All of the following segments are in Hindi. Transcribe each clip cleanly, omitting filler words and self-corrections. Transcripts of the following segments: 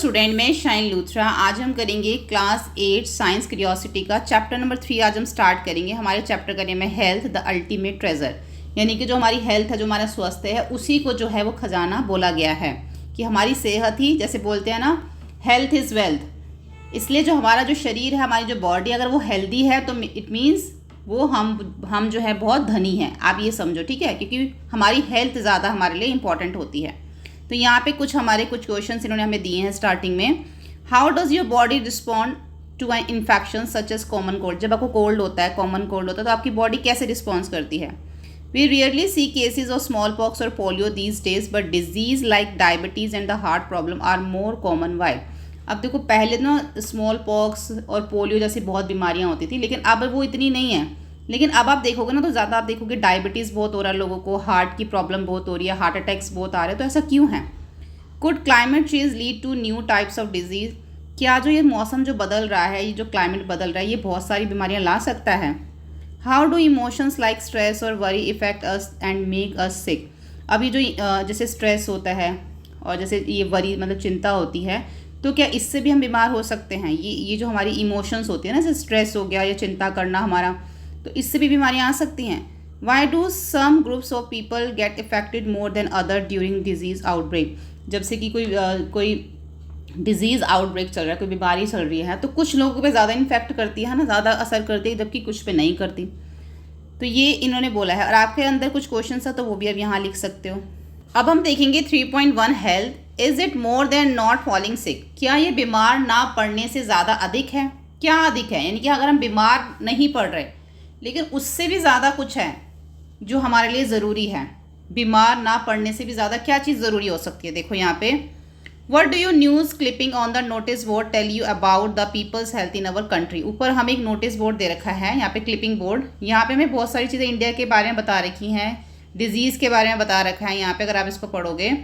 स्टूडेंट, मैं शाइन लूथरा। आज हम करेंगे क्लास 8 साइंस क्यूरियोसिटी का चैप्टर नंबर 3। आज हम स्टार्ट करेंगे। हमारे चैप्टर का नेम है हेल्थ द अल्टीमेट ट्रेजर, यानी कि जो हमारी हेल्थ है, जो हमारा स्वास्थ्य है, उसी को जो है वो खजाना बोला गया है कि हमारी सेहत ही, जैसे बोलते हैं ना, हेल्थ इज़ वेल्थ। इसलिए जो हमारा जो शरीर है, हमारी जो बॉडी अगर वो हेल्दी है तो इट मीन्स वो हम जो है बहुत धनी हैं। आप ये समझो, ठीक है, क्योंकि हमारी हेल्थ ज़्यादा हमारे लिए इंपॉर्टेंट होती है। तो यहाँ पे कुछ क्वेश्चन इन्होंने हमें दिए हैं स्टार्टिंग में। How does your body respond to an infection such as common cold. जब आपको कोल्ड होता है, कॉमन कोल्ड होता है, तो आपकी बॉडी कैसे रिस्पॉन्स करती है। We rarely see cases of small pox और polio these days, but disease like diabetes and the heart problem are more common. Why. अब देखो, पहले ना स्मॉल पॉक्स और पोलियो जैसी बहुत बीमारियाँ होती थी, लेकिन अब वो इतनी नहीं है। लेकिन अब आप देखोगे ना, तो ज़्यादा आप देखोगे डायबिटीज़ बहुत हो रहा है लोगों को, हार्ट की प्रॉब्लम बहुत हो रही है, हार्ट अटैक्स बहुत आ रहे हैं। तो ऐसा क्यों है? Could climate change lead to new types of disease. क्या जो ये मौसम जो बदल रहा है, ये जो क्लाइमेट बदल रहा है, ये बहुत सारी बीमारियां ला सकता है। How do emotions like stress और worry affect us and make us sick. अभी जो जैसे स्ट्रेस होता है और जैसे ये वरी मतलब चिंता होती है, तो क्या इससे भी हम बीमार हो सकते हैं? ये जो हमारी इमोशंस होती है ना, जैसे स्ट्रेस हो गया या चिंता करना हमारा, तो इससे भी बीमारियां आ सकती हैं। Why do some groups of people get affected more than other during disease outbreak. जब से कि कोई डिजीज़ आउटब्रेक चल रहा है, कोई बीमारी चल रही है, तो कुछ लोगों पे ज़्यादा इन्फेक्ट करती है ना, ज़्यादा असर करती है, जबकि कुछ पे नहीं करती। तो ये इन्होंने बोला है। और आपके अंदर कुछ क्वेश्चन है तो वो भी अब यहाँ लिख सकते हो। अब हम देखेंगे 3.1 health. Is it more than not falling sick. क्या ये बीमार ना पड़ने से ज़्यादा अधिक है? क्या अधिक है? यानी कि अगर हम बीमार नहीं पड़ रहे, लेकिन उससे भी ज़्यादा कुछ है जो हमारे लिए ज़रूरी है। बीमार ना पड़ने से भी ज़्यादा क्या चीज़ ज़रूरी हो सकती है? देखो यहाँ पे, what do you news clipping on the notice board tell you about the people's health in our country. ऊपर हमें एक नोटिस बोर्ड दे रखा है, यहाँ पे क्लिपिंग बोर्ड। यहाँ पे हमें बहुत सारी चीज़ें इंडिया के बारे में बता रखी हैं, डिजीज़ के बारे में बता रखा है यहाँ पे। अगर आप इसको पढ़ोगे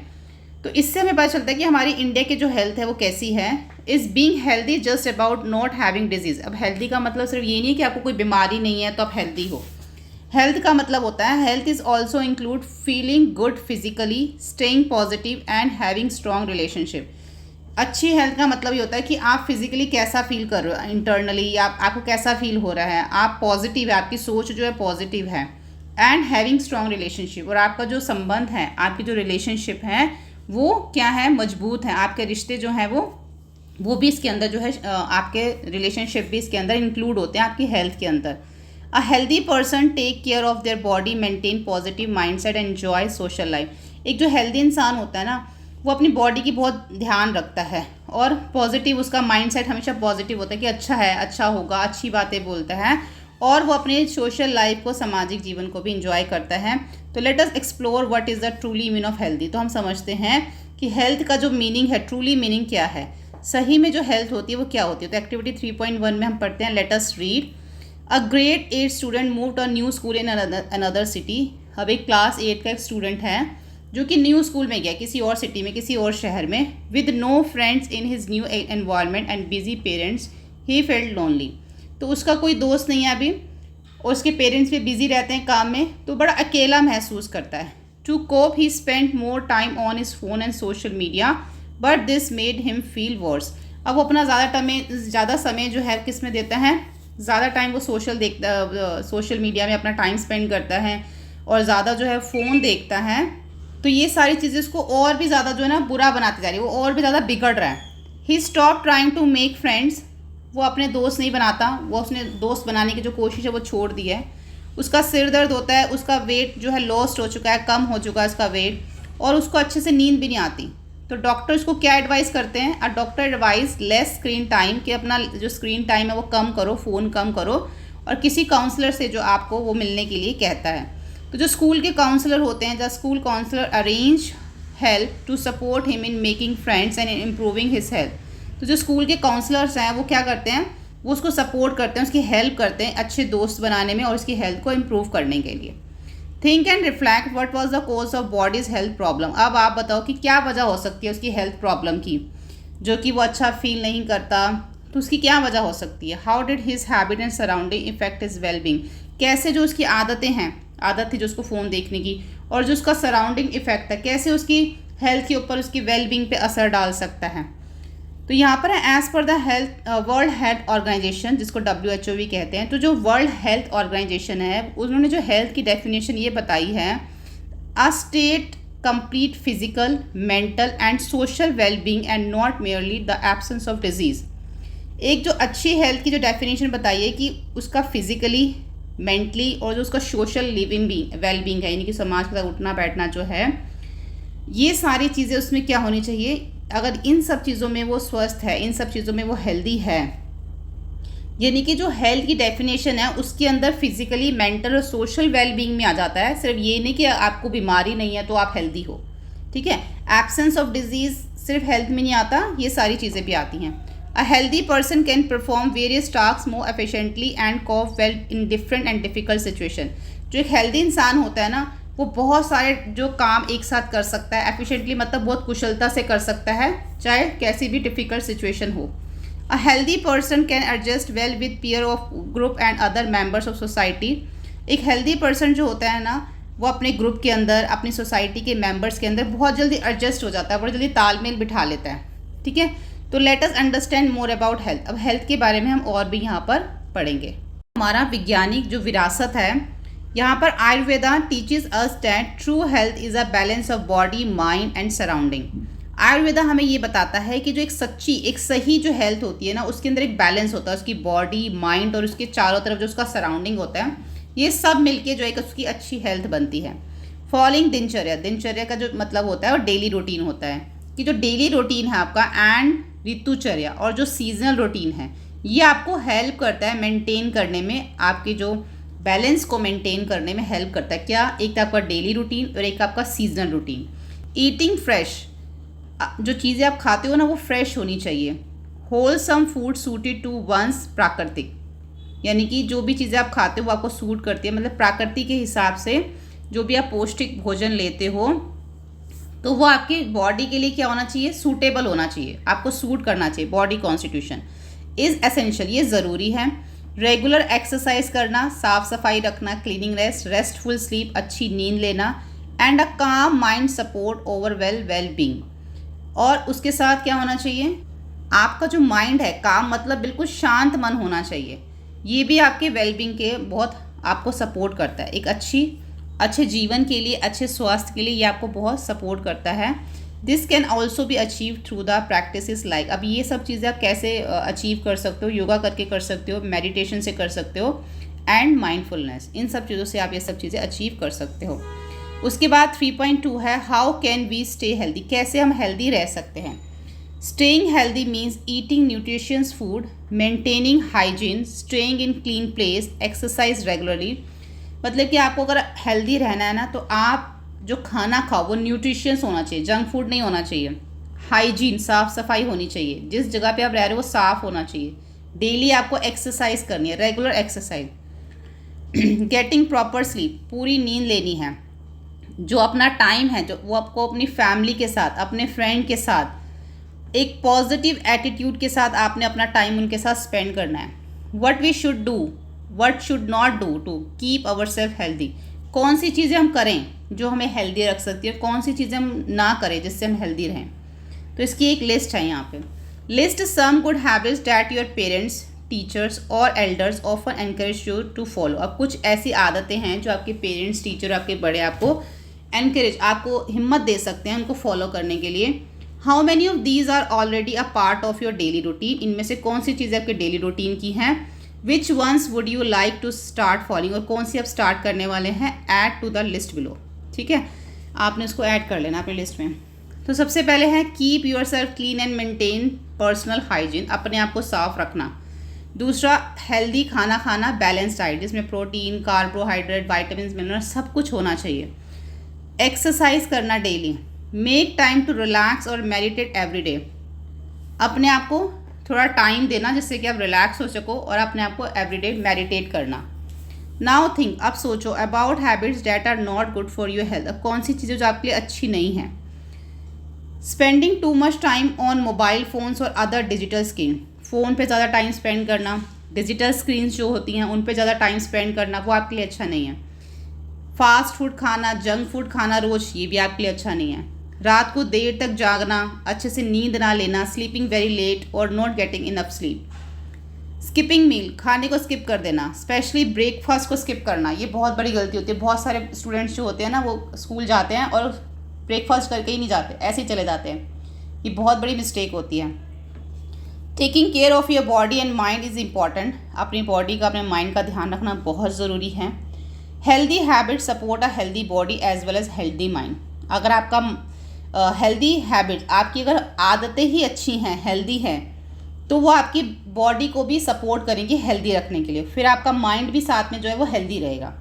तो इससे हमें पता चलता है कि हमारी इंडिया की जो हेल्थ है वो कैसी है। Is being healthy just about not having disease. अब हेल्दी का मतलब सिर्फ ये नहीं है कि आपको कोई बीमारी नहीं है तो आप हेल्दी हो। हेल्थ का मतलब होता है, health is also include feeling good physically, staying positive and having strong relationship. अच्छी हेल्थ का मतलब ये होता है कि आप फिजिकली कैसा फील कर रहे हो, इंटरनली आपको कैसा फील हो रहा है, आप पॉजिटिव है, आपकी सोच जो है पॉजिटिव है। एंड हैविंग स्ट्रॉन्ग रिलेशनशिप, और आपका जो संबंध है, आपकी जो रिलेशनशिप है वो क्या है, मजबूत है। आपके रिश्ते जो हैं वो भी इसके अंदर जो है, आपके रिलेशनशिप भी इसके अंदर इंक्लूड होते हैं आपकी हेल्थ के अंदर। A healthy person take care of their body, maintain positive mindset, enjoy social life. एक जो हेल्दी इंसान होता है ना, वो अपनी बॉडी की बहुत ध्यान रखता है और पॉजिटिव, उसका माइंडसेट हमेशा पॉजिटिव होता है कि अच्छा है, अच्छा होगा, अच्छी बातें बोलता है, और वो अपने सोशल लाइफ को, सामाजिक जीवन को भी इंजॉय करता है। तो let us explore what is the truly mean of healthy. तो हम समझते हैं कि हेल्थ का जो मीनिंग है, ट्रूली मीनिंग क्या है, सही में जो हेल्थ होती है वो क्या होती है। तो एक्टिविटी 3.1 में हम पढ़ते हैं, let us read. A grade 8 student move to a new school in another city. अब एक क्लास 8 का एक स्टूडेंट है जो कि न्यू स्कूल में गया, किसी और सिटी में, किसी और शहर में। With no friends in his new environment and busy parents he felt lonely. तो उसका कोई दोस्त नहीं है अभी, और उसके पेरेंट्स भी बिजी रहते हैं काम में, तो बड़ा अकेला महसूस करता है। To cope he spend more time on his phone and social media, but this made him feel worse. अब वो अपना ज़्यादा समय जो है किस में देता है, ज़्यादा टाइम वो सोशल मीडिया में अपना टाइम स्पेंड करता है और ज़्यादा जो है फ़ोन देखता है। तो ये सारी चीज़ें उसको और भी ज़्यादा जो है ना बुरा बनाती जा रही है, वो और भी ज़्यादा बिगड़ रहा है। He stop trying to make friends. वो अपने दोस्त नहीं बनाता, वो उसने दोस्त बनाने की जो कोशिश है वो छोड़ दी है। उसका सिर दर्द होता है, उसका वेट जो है लॉस्ट हो चुका है, कम हो चुका है उसका वेट, और उसको अच्छे से नींद भी नहीं आती। तो डॉक्टर इसको क्या एडवाइस करते हैं? A doctor advice less screen time, कि अपना जो स्क्रीन टाइम है वो कम करो, फ़ोन कम करो, और किसी काउंसलर से जो आपको वो मिलने के लिए कहता है। तो जो स्कूल के काउंसलर होते हैं, the school counsellor arrange help to support him in making friends and improving his health. तो जो स्कूल के काउंसलर्स हैं वो क्या करते हैं, वो उसको सपोर्ट करते हैं, उसकी हेल्प करते हैं अच्छे दोस्त बनाने में और उसकी हेल्थ को इम्प्रूव करने के लिए। Think and reflect what was the cause of bodies health problem. अब आप बताओ कि क्या वजह हो सकती है उसकी हेल्थ प्रॉब्लम की, जो कि वो अच्छा फील नहीं करता, तो उसकी क्या वजह हो सकती है। How did his habit and surrounding effect his wellbeing. कैसे जो उसकी आदतें हैं, आदत थी जो उसको फ़ोन देखने की, और जो उसका सराउंडिंग इफेक्ट है, कैसे उसकी हेल्थ के ऊपर, उसकी वेलबींग पे असर डाल सकता है। तो यहाँ पर है as per the health world health organisation, जिसको WHO भी कहते हैं। तो जो वर्ल्ड हेल्थ ऑर्गेनाइजेशन है उन्होंने जो हेल्थ की डेफिनेशन ये बताई है, a state complete physical, mental and social wellbeing and not merely the absence of disease. एक जो अच्छी हेल्थ की जो डेफिनेशन बताई है कि उसका फिजिकली, मेंटली और जो उसका सोशल लिविंग भी वेलबींग है, यानी कि समाज के साथ उठना बैठना जो है, ये सारी चीज़ें उसमें क्या होनी चाहिए। अगर इन सब चीज़ों में वो स्वस्थ है, इन सब चीज़ों में वो हेल्दी है, यानी कि जो हेल्थ की डेफिनेशन है उसके अंदर फिजिकली, मेंटल और सोशल वेलबींग में आ जाता है। सिर्फ ये नहीं कि आपको बीमारी नहीं है तो आप हेल्दी हो, ठीक है। एब्सेंस ऑफ डिजीज़ सिर्फ हेल्थ में नहीं आता, ये सारी चीज़ें भी आती हैं। A healthy person can perform various tasks more efficiently and cope well in different and difficult situation। जो एक हेल्दी इंसान होता है ना, वो बहुत सारे जो काम एक साथ कर सकता है एफिशिएंटली, मतलब बहुत कुशलता से कर सकता है, चाहे कैसी भी डिफ़िकल्ट सिचुएशन हो। A healthy person can adjust well with peer of group and other members of society। एक हेल्दी पर्सन जो होता है ना, वो अपने ग्रुप के अंदर, अपनी सोसाइटी के मेंबर्स के अंदर बहुत जल्दी एडजस्ट हो जाता है, बहुत जल्दी तालमेल बिठा लेता है, ठीक है। तो let us understand more about health. अब हेल्थ के बारे में हम और भी यहाँ पर पढ़ेंगे। हमारा वैज्ञानिक जो विरासत है, यहाँ पर Ayurveda teaches us that true health is a balance of body, mind and surrounding. Ayurveda हमें ये बताता है कि जो एक सच्ची, एक सही जो हेल्थ होती है ना, उसके अंदर एक बैलेंस होता है, उसकी बॉडी, माइंड और उसके चारों तरफ जो उसका सराउंडिंग होता है, ये सब मिलके जो एक उसकी अच्छी हेल्थ बनती है। फॉलोइंग दिनचर्या, दिनचर्या का जो मतलब होता है वो डेली रूटीन होता है, कि जो डेली रूटीन है आपका, एंड ऋतुचर्या और जो सीजनल रूटीन है, ये आपको हेल्प करता है मेंटेन करने में, आपके जो बैलेंस को मेंटेन करने में हेल्प करता है। क्या? एक तो आपका डेली रूटीन और एक आपका सीजनल रूटीन। ईटिंग फ्रेश, जो चीज़ें आप खाते हो ना वो फ्रेश होनी चाहिए। Wholesome food suited to one's, प्राकृतिक, यानी कि जो भी चीज़ें आप खाते हो वो आपको सूट करती है, मतलब प्रकृति के हिसाब से जो भी आप पौष्टिक भोजन लेते हो तो वो आपकी बॉडी के लिए क्या होना चाहिए, सूटेबल होना चाहिए, आपको सूट करना चाहिए। बॉडी कॉन्स्टिट्यूशन इज़ एसेंशियल, ये ज़रूरी है। रेगुलर एक्सरसाइज करना, साफ सफाई रखना, क्लीनिंग रेस्ट, रेस्टफुल स्लीप, अच्छी नींद लेना, एंड अ काम mind support over well being. और उसके साथ क्या होना चाहिए, आपका जो माइंड है, काम मतलब बिल्कुल शांत मन होना चाहिए, ये भी आपके वेलबींग के बहुत आपको सपोर्ट करता है। एक अच्छे जीवन के लिए, अच्छे स्वास्थ्य के लिए ये आपको बहुत सपोर्ट करता है। This can also be achieve through the practices like, अब ये सब चीज़ें आप कैसे अचीव कर सकते हो, योगा करके कर सकते हो, मेडिटेशन से कर सकते हो, एंड माइंडफुलनेस, इन सब चीज़ों से आप ये सब चीज़ें अचीव कर सकते हो। उसके बाद 3.2 है how can we stay healthy, कैसे हम हेल्दी रह सकते हैं। Staying healthy means eating nutritious food, maintaining hygiene, staying in clean place, exercise regularly. मतलब कि आपको अगर हेल्दी रहना है ना, तो आप जो खाना खाओ वो न्यूट्रिशियस होना चाहिए, जंक फूड नहीं होना चाहिए। हाइजीन, साफ़ सफाई होनी चाहिए, जिस जगह पे आप रह रहे हो वो साफ़ होना चाहिए। डेली आपको एक्सरसाइज करनी है, regular exercise. Getting proper sleep, पूरी नींद लेनी है। जो अपना टाइम है जो वो आपको अपनी फैमिली के साथ, अपने फ्रेंड के साथ एक पॉजिटिव एटीट्यूड के साथ आपने अपना टाइम उनके साथ स्पेंड करना है। What we should do, what should not do to keep our self healthy, कौन सी चीज़ें हम करें जो हमें हेल्दी रख सकती है, कौन सी चीज़ें हम ना करें जिससे हम हेल्दी रहें। तो इसकी एक लिस्ट है यहाँ पे। List some good habits that your parents, teachers और elders often encourage you to follow. अब कुछ ऐसी आदतें हैं जो आपके पेरेंट्स, टीचर, आपके बड़े आपको एनकरेज, आपको हिम्मत दे सकते हैं उनको फॉलो करने के लिए। How many of these are already a part of your daily routine, इनमें से कौन सी चीज़ें आपके डेली रूटीन की हैं। Which ones would you like to start following, और कौन सी आप स्टार्ट करने वाले हैं। Add to the list below, ठीक है, आपने उसको ऐड कर लेना अपनी लिस्ट में। तो सबसे पहले है keep your self clean and maintain personal hygiene, अपने आप को साफ रखना। दूसरा, हेल्दी खाना खाना, बैलेंस डाइट जिसमें प्रोटीन, कार्बोहाइड्रेट, वाइटामिन, मिनरल सब कुछ होना चाहिए। एक्सरसाइज करना daily. Make time to relax और मेडिटेट एवरी डे, अपने आप को थोड़ा टाइम देना जिससे कि आप रिलैक्स हो सको, और अपने आप को एवरीडे मेडिटेट करना। नाउ थिंक, अब सोचो about habits that are not good for your health, अब कौन सी चीज़ें जो आपके लिए अच्छी नहीं हैं। Spending too much time on mobile phones और अदर डिजिटल स्क्रीन, फ़ोन पे ज़्यादा टाइम स्पेंड करना, डिजिटल स्क्रीन्स जो होती हैं उन पे ज़्यादा टाइम स्पेंड करना, वो आपके लिए अच्छा नहीं है। फास्ट फूड खाना, जंक फूड खाना रोज़, ये भी आपके लिए अच्छा नहीं है। रात को देर तक जागना, अच्छे से नींद ना लेना, स्लीपिंग वेरी लेट और not getting enough sleep. Skipping meal, खाने को स्किप कर देना, स्पेशली ब्रेकफास्ट को स्किप करना, ये बहुत बड़ी गलती होती है। बहुत सारे स्टूडेंट्स जो होते हैं ना, वो स्कूल जाते हैं और ब्रेकफास्ट करके ही नहीं जाते, ऐसे ही चले जाते हैं। ये बहुत बड़ी मिस्टेक होती है। Taking care of your body and mind is important. अपनी बॉडी का, अपने माइंड का ध्यान रखना बहुत ज़रूरी है। Healthy habit support a healthy body as well as healthy mind. अगर आपका हेल्दी हैबिट, आपकी अगर आदतें ही अच्छी हैं, हेल्दी हैं, तो वो आपकी बॉडी को भी सपोर्ट करेंगी हेल्दी रखने के लिए। फिर आपका माइंड भी साथ में जो है वो हेल्दी रहेगा।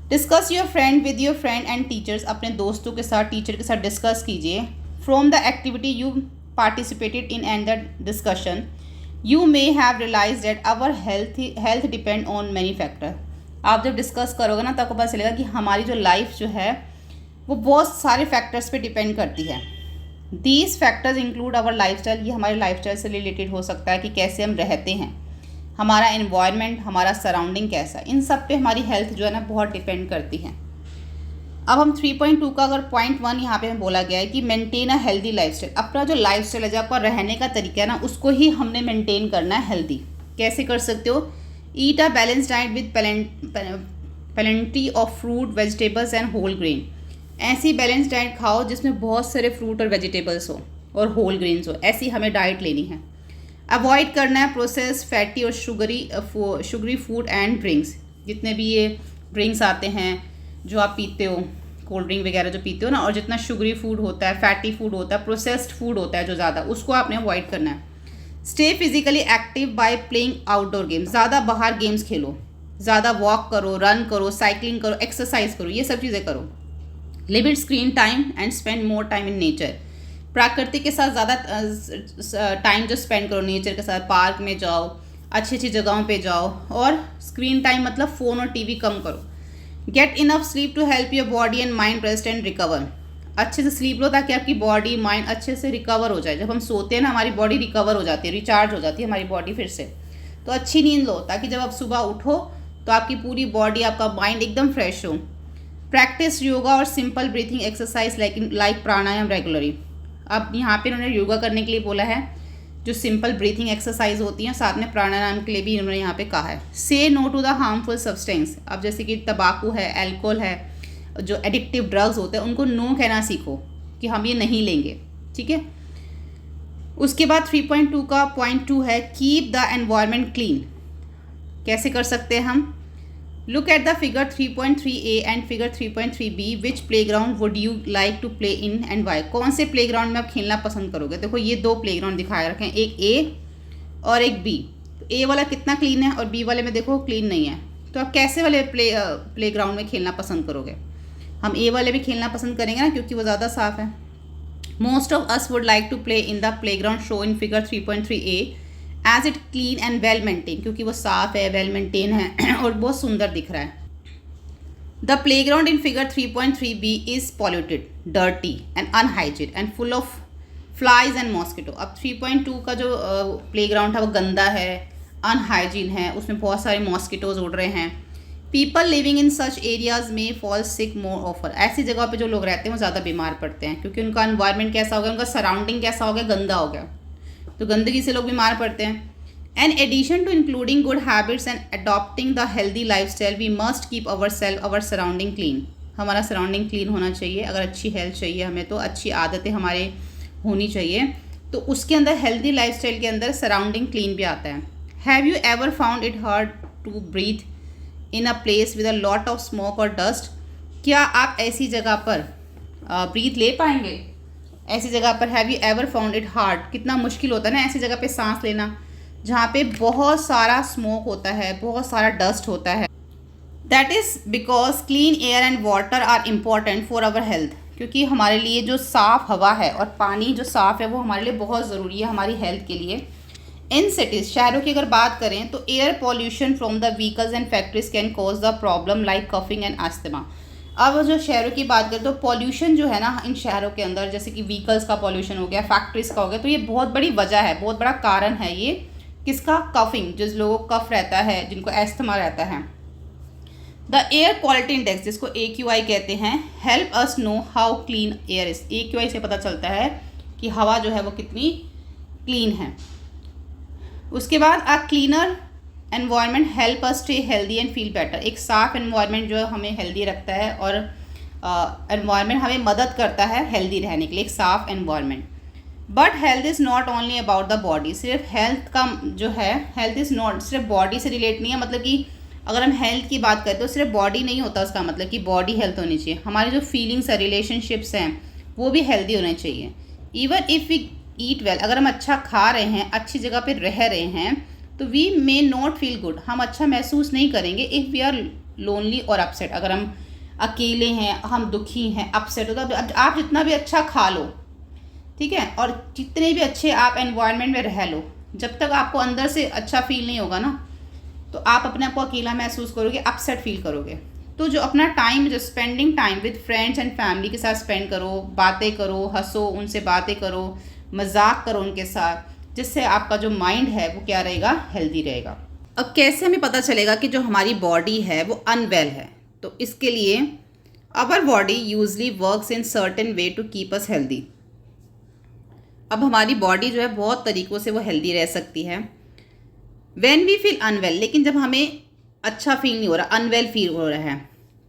Discuss your friend with your friend and teachers. अपने दोस्तों के साथ, टीचर के साथ डिस्कस कीजिए। From the activity you participated in and the discussion you may have realise that our health depend on many factor. आप जब डिस्कस करोगे ना, तो आपको पता चलेगा कि हमारी जो लाइफ जो है वो बहुत सारे फैक्टर्स पे डिपेंड करती है। These factors include our lifestyle. ये हमारे लाइफस्टाइल से रिलेटेड हो सकता है कि कैसे हम रहते हैं, हमारा एनवायरनमेंट, हमारा सराउंडिंग कैसा, इन सब पे हमारी हेल्थ जो है ना बहुत डिपेंड करती है। अब हम 3.2 का अगर पॉइंट 1 यहाँ पे हमें बोला गया है कि मेंटेन अ हेल्दी लाइफस्टाइल। अपना जो लाइफस्टाइल है, जो आपका रहने का तरीका है ना, उसको ही हमने मेंटेन करना है हेल्दी। कैसे कर सकते हो? Eat a balance diet with plenty of fruit, vegetables and whole grain. ऐसी बैलेंस डाइट खाओ जिसमें बहुत सारे फ्रूट और वेजिटेबल्स हो और होल ग्रेन्स हो, ऐसी हमें डाइट लेनी है। अवॉइड करना है प्रोसेस, फैटी और शुगरी फूड एंड ड्रिंक्स। जितने भी ये ड्रिंक्स आते हैं जो आप पीते हो, कोल्ड ड्रिंक वगैरह जो पीते हो ना, और जितना शुगरी फूड होता है, फैटी फूड होता है, प्रोसेस्ड फूड होता है जो ज़्यादा, उसको आपने अवॉइड करना है। Stay physically active by playing outdoor games. ज़्यादा बाहर गेम्स खेलो, ज़्यादा वॉक करो, रन करो, साइकिलिंग करो, एक्सरसाइज करो, ये सब चीज़ें करो। Limit screen time and spend more time in nature. प्रकृति के साथ ज़्यादा टाइम जो स्पेंड करो, नेचर के साथ, पार्क में जाओ, अच्छी अच्छी जगहों पे जाओ। और स्क्रीन टाइम मतलब फ़ोन और टीवी कम करो। Get enough sleep to help your body and mind rest and recover. अच्छे से स्लीप लो ताकि आपकी बॉडी माइंड अच्छे से रिकवर हो जाए। जब हम सोते हैं ना, हमारी बॉडी रिकवर हो जाती है, रिचार्ज हो जाती है हमारी बॉडी फिर से। तो अच्छी नींद लो ताकि जब आप सुबह उठो तो आपकी पूरी बॉडी, आपका माइंड एकदम फ्रेश हो। प्रैक्टिस योगा और सिंपल ब्रीथिंग एक्सरसाइज लाइक प्राणायाम रेगुलरली। अब यहाँ पे उन्होंने योगा करने के लिए बोला है, जो सिंपल ब्रीथिंग एक्सरसाइज होती हैं, साथ में प्राणायाम के लिए भी उन्होंने यहाँ पे कहा है। Say no to the harmful substance. अब जैसे कि तंबाकू है, अल्कोहल है, जो एडिक्टिव ड्रग्स होते हैं, उनको नो कहना सीखो कि हम ये नहीं लेंगे, ठीक है। उसके बाद 3.2 का पॉइंट 2 है कीप द एनवायरनमेंट क्लीन। कैसे कर सकते हैं हम? Look at the figure 3.3a and figure 3.3b। Which playground would you like to play in and why. कौन से प्ले ग्राउंड में आप खेलना पसंद करोगे? देखो ये दो प्ले ग्राउंड दिखाए रखे हैं, एक ए और एक बी। तो ए वाला कितना क्लीन है और बी वाले में देखो क्लीन नहीं है। तो आप कैसे वाले प्ले ग्राउंड में खेलना पसंद करोगे? हम ए वाले में खेलना पसंद करेंगे ना, क्योंकि वो ज़्यादा साफ है। Most of us would like to play in the playground show in figure 3.3a as it clean and well maintain. क्योंकि वो साफ़ है, वेल मेंटेन है और बहुत सुंदर दिख रहा है। The play ground in figure 3.3b is polluted, dirty and अनहाइजीन and full of flies and mosquito. अब 3.2 का जो प्ले ग्राउंड है वो गंदा है, अनहाइजीन है, उसमें बहुत सारे मॉस्किटोज उड़ रहे हैं। People living in such areas में फॉल सिक मोर ऑफर। ऐसी जगह पे जो लोग रहते हैं वो ज़्यादा बीमार पड़ते हैं, क्योंकि उनका एनवायरनमेंट कैसा हो गया, उनका सराउंडिंग कैसा हो गया, गंदा हो गया। तो गंदगी से लोग बीमार पड़ते हैं। An addition to including good habits and adopting the healthy lifestyle we must keep our surrounding clean. हमारा सराउंडिंग क्लीन होना चाहिए। अगर अच्छी हेल्थ चाहिए हमें, तो अच्छी आदतें हमारे होनी चाहिए। तो उसके अंदर हेल्दी लाइफ स्टाइल के अंदर सराउंडिंग क्लीन भी आता है। Have you ever found it hard to breathe in a place with a lot of smoke और डस्ट। क्या आप ऐसी जगह पर ब्रीथ ले पाएंगे? ऐसी जगह पर have you ever found it hard, कितना मुश्किल होता है ना ऐसी जगह पे सांस लेना, जहाँ पे बहुत सारा स्मोक होता है, बहुत सारा डस्ट होता है। That is because clean air and water are important for our health. क्योंकि हमारे लिए जो साफ़ हवा है और पानी जो साफ़ है वो हमारे लिए बहुत ज़रूरी है हमारी हेल्थ के लिए। इन सिटीज़, शहरों की अगर बात करें तो air pollution from the vehicles and factories can cause the problem like coughing and asthma. अब जो शहरों की बात करें तो पॉल्यूशन जो है ना इन शहरों के अंदर, जैसे कि व्हीकल्स का पॉल्यूशन हो गया, फैक्ट्रीज़ का हो गया, तो ये बहुत बड़ी वजह है, बहुत बड़ा कारण है ये। किसका? कफिंग। जिस लोगों को कफ रहता है, जिनको एस्थमा रहता है, द एयर क्वालिटी इंडेक्स, जिसको AQI कहते हैं, help us know how clean air is. AQI से पता चलता है कि हवा जो है वो कितनी क्लीन है। उसके बाद a cleaner environment help us stay healthy and feel better. एक साफ एनवायरनमेंट जो है हमें हेल्दी रखता है और एनवायरनमेंट हमें मदद करता है हेल्दी रहने के लिए, एक साफ environment. But health is not only about the body. सिर्फ हेल्थ का जो है, हेल्थ इज़ नॉट सिर्फ बॉडी से रिलेट नहीं है। मतलब कि अगर हम हेल्थ की बात करें तो सिर्फ बॉडी नहीं होता उसका मतलब कि बॉडी हेल्थ होनी चाहिए। हमारी जो फीलिंग्स है, रिलेशनशिप्स हैं, वो भी हेल्दी होने चाहिए। Even if we eat well, अगर हम अच्छा खा रहे हैं, अच्छी जगह पर रह रहे हैं, तो we may not feel good, हम अच्छा महसूस नहीं करेंगे। इफ़ वी आर लोनली और अपसेट, अगर हम अकेले हैं, हम दुखी हैं, अपसेट हो, तो आप जितना भी अच्छा खा लो, ठीक है, और जितने भी अच्छे आप एनवायरनमेंट में रह लो, जब तक आपको अंदर से अच्छा फील नहीं होगा ना, तो आप अपने आप को अकेला महसूस करोगे, अपसेट फील करोगे। तो जो अपना टाइम, जो spending time with friends and family के साथ स्पेंड करो, बातें करो, हंसो, उनसे बातें करो, मजाक करो उनके साथ, जिससे आपका जो माइंड है वो क्या रहेगा, हेल्दी रहेगा। अब कैसे हमें पता चलेगा कि जो हमारी बॉडी है वो अनवेल है? तो इसके लिए our body usually works in certain way to keep us healthy. अब हमारी बॉडी जो है बहुत तरीक़ों से वो हेल्दी रह सकती है। व्हेन वी फील अनवेल, लेकिन जब हमें अच्छा फील नहीं हो रहा, अनवेल फील हो रहा है,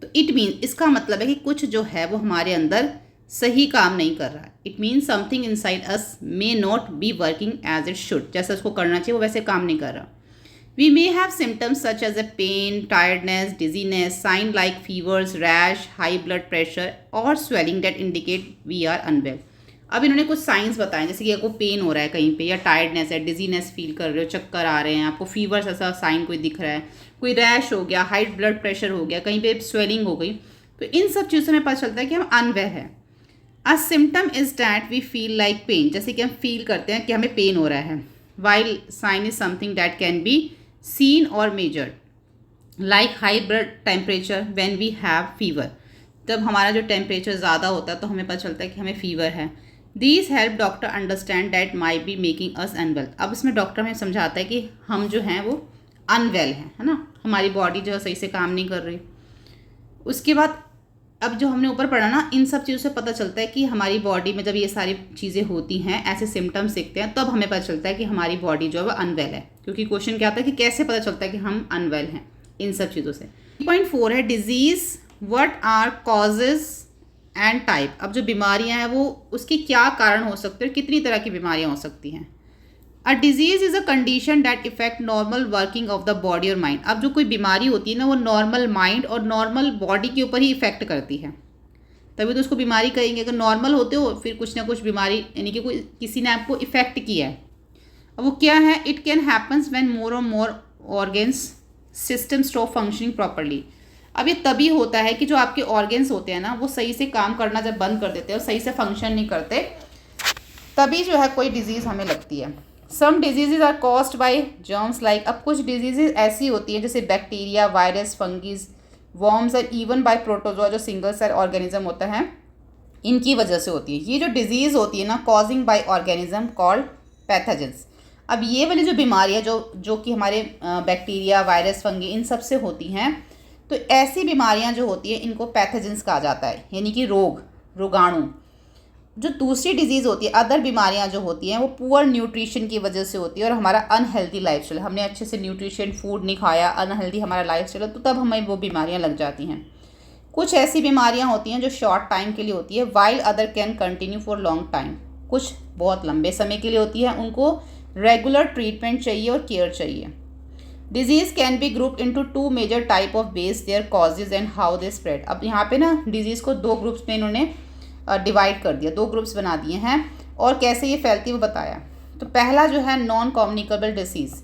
तो इट मीन, इसका मतलब है कि कुछ जो है वो हमारे अंदर सही काम नहीं कर रहा है। It means something inside us may not be working as it should. जैसा उसको करना चाहिए वो वैसे काम नहीं कर रहा। We may have symptoms such as a pain, tiredness, dizziness, sign like fevers, rash, high blood pressure और swelling that indicate we are unwell. अब इन्होंने कुछ साइंस बताए, जैसे कि आपको पेन हो रहा है कहीं पे, या टायर्डनेस है, डिजीनेस फील कर रहे हो, चक्कर आ रहे हैं, आपको फीवर ऐसा साइन कोई दिख रहा है, कोई रैश हो गया, हाई ब्लड प्रेशर हो गया, कहीं पे स्वेलिंग हो गई, तो इन सब चीज़ों से हमें पता चलता है कि हम अनवेल हैं। A symptom is that we feel like pain, जैसे कि हम फील करते हैं कि हमें पेन हो रहा है। While sign is something that can be seen और measured, like high blood temperature when we have fever. जब हमारा जो टेम्परेचर ज़्यादा होता है तो हमें पता चलता है कि हमें फीवर है। These help doctor understand that might be making us unwell. अब इसमें डॉक्टर हमें समझाता है कि हम जो हैं वो अनवेल हैं, है ना, हमारी बॉडी जो है सही से काम नहीं कर रही। उसके बाद अब जो हमने ऊपर पढ़ा ना, इन सब चीज़ों से पता चलता है कि हमारी बॉडी में जब ये सारी चीज़ें होती हैं, ऐसे सिम्टम्स दिखते हैं, तब हमें पता चलता है कि हमारी बॉडी जो है वो अनवेल है। क्योंकि क्वेश्चन क्या आता है कि कैसे पता चलता है कि हम अनवेल हैं इन सब चीज़ों से। 3.4 है diseases, what are causes and type. अब जो बीमारियां हैं वो उसके क्या कारण हो सकते हैं, कितनी तरह की बीमारियां हो सकती हैं। A disease is a condition that effect normal working of the body और माइंड। अब जो कोई बीमारी होती है ना, वो नॉर्मल माइंड और नॉर्मल बॉडी के ऊपर ही इफेक्ट करती है, तभी तो उसको बीमारी कहेंगे। अगर नॉर्मल होते हो फिर कुछ ना कुछ बीमारी, यानी कि कोई किसी ने आपको इफेक्ट किया है। अब वो क्या है? It can happens when more और more organs system stop functioning properly. अब ये तभी होता है कि जो आपके ऑर्गेन्स होते हैं ना, वो सही से काम करना जब बंद कर देते हैं और सही से फंक्शन नहीं करते, तभी जो है कोई डिजीज़ हमें लगती है। Some disease are caused by germs like, अब कुछ डिजीज़ ऐसी होती हैं जैसे बैक्टीरिया, वायरस, फंगीज, वॉर्म्स और इवन बाय प्रोटोजोआ जो सिंगल सेल ऑर्गेनिज्म होता है, इनकी वजह से होती है। ये जो डिजीज़ होती है ना, causing bye organism called pathogens. अब ये वाली जो बीमारियाँ जो कि हमारे बैक्टीरिया, वायरस, फंगी इन सब से होती हैं, तो ऐसी बीमारियां जो होती हैं इनको पैथोजेंस कहा जाता है, यानी कि रोगाणु। जो दूसरी डिजीज़ होती है, अदर बीमारियां जो होती हैं, वो पुअर न्यूट्रिशन की वजह से होती है और हमारा अनहेल्दी लाइफस्टाइल, हमने अच्छे से न्यूट्रिशन फूड नहीं खाया, अनहेल्दी हमारा लाइफस्टाइल, तो तब हमें वो बीमारियां लग जाती हैं। कुछ ऐसी बीमारियां होती हैं जो शॉर्ट टाइम के लिए होती है, while other can continue for long time. कुछ बहुत लंबे समय के लिए होती है, उनको रेगुलर ट्रीटमेंट चाहिए और केयर चाहिए। Diseases can be group into 2 major type of base, their causes and how they spread. अब यहाँ पे ना डिजीज़ को 2 ग्रुप्स में इन्होंने डिवाइड कर दिया, 2 ग्रुप्स बना दिए हैं और कैसे ये फैलती है वो बताया। तो पहला जो है नॉन कम्युनिकेबल डिसीज़।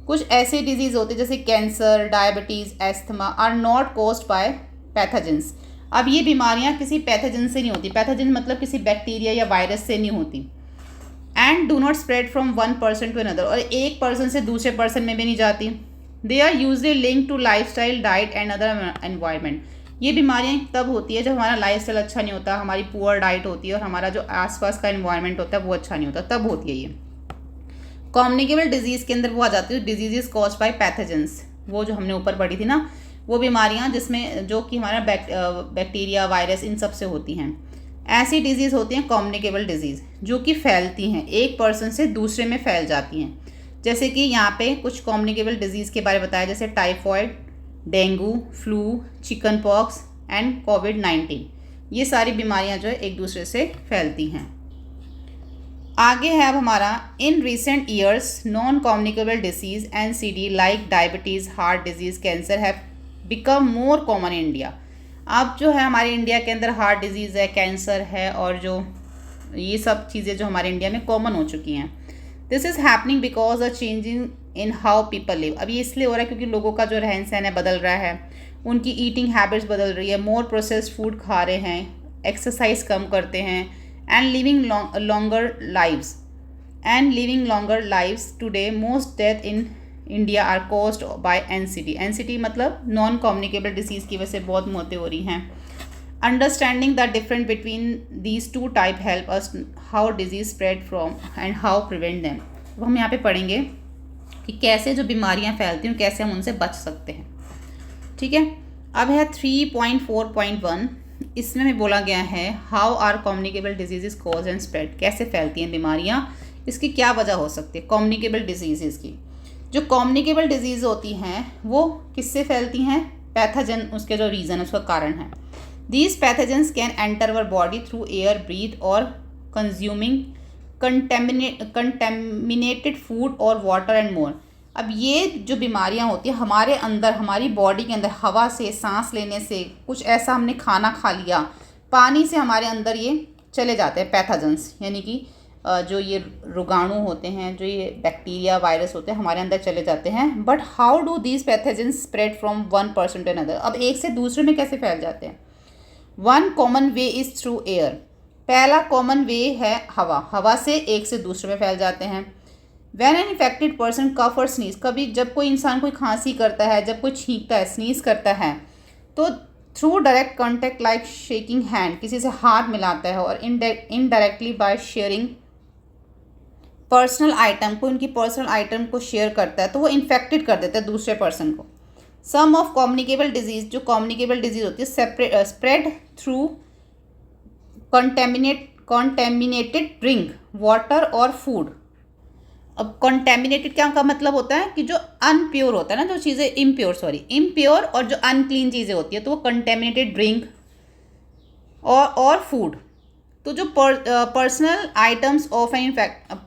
कुछ ऐसे डिजीज़ होते हैं जैसे cancer, diabetes, asthma are not caused by pathogens. अब ये बीमारियाँ किसी पैथोजन से नहीं होती, पैथोजन मतलब किसी बैक्टीरिया या वायरस से नहीं होती। And do not spread from one person to another, और एक पर्सन से दूसरे पर्सन में भी नहीं जाती। They are usually link to lifestyle, diet and other environment. ये बीमारियाँ तब होती है जब हमारा लाइफ स्टाइल अच्छा नहीं होता, हमारी पुअर डाइट होती है और हमारा जो आसपास का एनवायरनमेंट होता है वो अच्छा नहीं होता, तब होती है ये। कम्युनिकेबल डिजीज़ के अंदर वो आ जाती है डिजीज़ कॉज्ड बाय पैथोजेंस, वो जो हमने ऊपर पढ़ी थी ना, वो बीमारियाँ जिसमें जो कि हमारा बैक्टीरिया वायरस इन सब से होती हैं। ऐसी डिजीज़ होती हैं कम्युनिकेबल डिजीज़, जो कि फैलती हैं, एक पर्सन से दूसरे में फैल जाती हैं। जैसे कि यहाँ पे कुछ कम्युनिकेबल डिजीज़ के बारे में बताया, जैसे typhoid, dengue, flu, chicken pox and कोविड-19। ये सारी बीमारियाँ जो है एक दूसरे से फैलती हैं। आगे है अब हमारा, in recent years non communicable disease NCD like diabetes, heart disease, cancer have become more common in India. अब जो है हमारे इंडिया के अंदर हार्ट डिजीज़ है, कैंसर है, और जो ये सब चीज़ें जो हमारे इंडिया में कॉमन हो चुकी हैं। This is happening because a changing in how people live. अब ये इसलिए हो रहा है क्योंकि लोगों का जो रहन सहन है बदल रहा है, उनकी ईटिंग हैबिट्स बदल रही है, मोर प्रोसेस्ड फूड खा रहे हैं, एक्सरसाइज कम करते हैं, and living longer lives today. Most death in India are caused by NCD मतलब नॉन कम्युनिकेबल डिसीज़ की वजह से बहुत मौतें हो रही हैं। Understanding the difference between these two type help us how disease spread from and how prevent them. तो हम यहाँ पे पढ़ेंगे कि कैसे जो बीमारियाँ फैलती हैं कैसे हम उनसे बच सकते हैं। ठीक है, अब है 3.4.1। इसमें भी बोला गया है how are communicable diseases cause and spread. कैसे फैलती हैं बीमारियाँ, इसकी क्या वजह हो सकती है कम्युनिकेबल डिजीज़ की। जो कम्युनिकेबल डिजीज़ होती हैं वो किससे फैलती हैं, पैथोजन, उसके जो रीज़न है उसका कारण है। These pathogens can enter our body through air, breathe, or consuming contaminated food or water and more. अब ये जो बीमारियां होती हैं हमारे अंदर, हमारी बॉडी के अंदर हवा से, सांस लेने से, कुछ ऐसा हमने खाना खा लिया, पानी से हमारे अंदर ये चले जाते हैं पैथोजेंस, यानी कि जो ये रोगाणु होते हैं, जो ये बैक्टीरिया वायरस होते हैं हमारे अंदर चले जाते हैं। But how do these pathogens spread from one person to another. अब एक से दूसरे में कैसे फैल जाते हैं। One common way is through air. पहला कॉमन वे है हवा से एक से दूसरे में फैल जाते हैं। वैन एन इन्फेक्टेड पर्सन कफ और स्नीज, कभी जब कोई इंसान कोई खांसी करता है, जब कोई छींकता है, स्नीज करता है, तो through direct contact like shaking hand, किसी से हाथ मिलाता है, और indirectly by sharing personal item, कोई उनकी पर्सनल आइटम को शेयर करता है तो वो इन्फेक्टेड कर देता है दूसरे पर्सन को। सम ऑफ कम्युनिकेबल डिजीज़, जो कम्युनिकेबल डिजीज़ होती है spread through contaminated drink, water और फूड। अब कॉन्टेमिनेटेड क्या का मतलब होता है कि जो अनप्योर होता है ना, जो चीज़ें इम्प्योर और जो अनक्लीन चीज़ें होती है, तो वो कंटेमिनेटेड ड्रिंक और फूड। तो जो personal items of N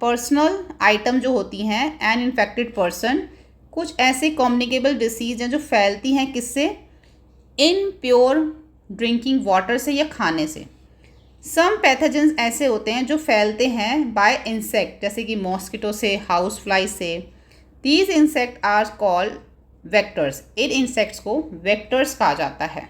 personal item जो होती हैं एन इन्फेक्टेड पर्सन, कुछ ऐसे कम्युनिकेबल डिसीज़ हैं जो फैलती हैं किससे, इनप्योर ड्रिंकिंग वाटर से या खाने से। सम पैथोजेंस ऐसे होते हैं जो फैलते हैं बाय इंसेक्ट, जैसे कि मॉस्किटो से, हाउस फ्लाई से। These insect are called vectors. इन इंसेक्ट्स को वेक्टर्स कहा जाता है।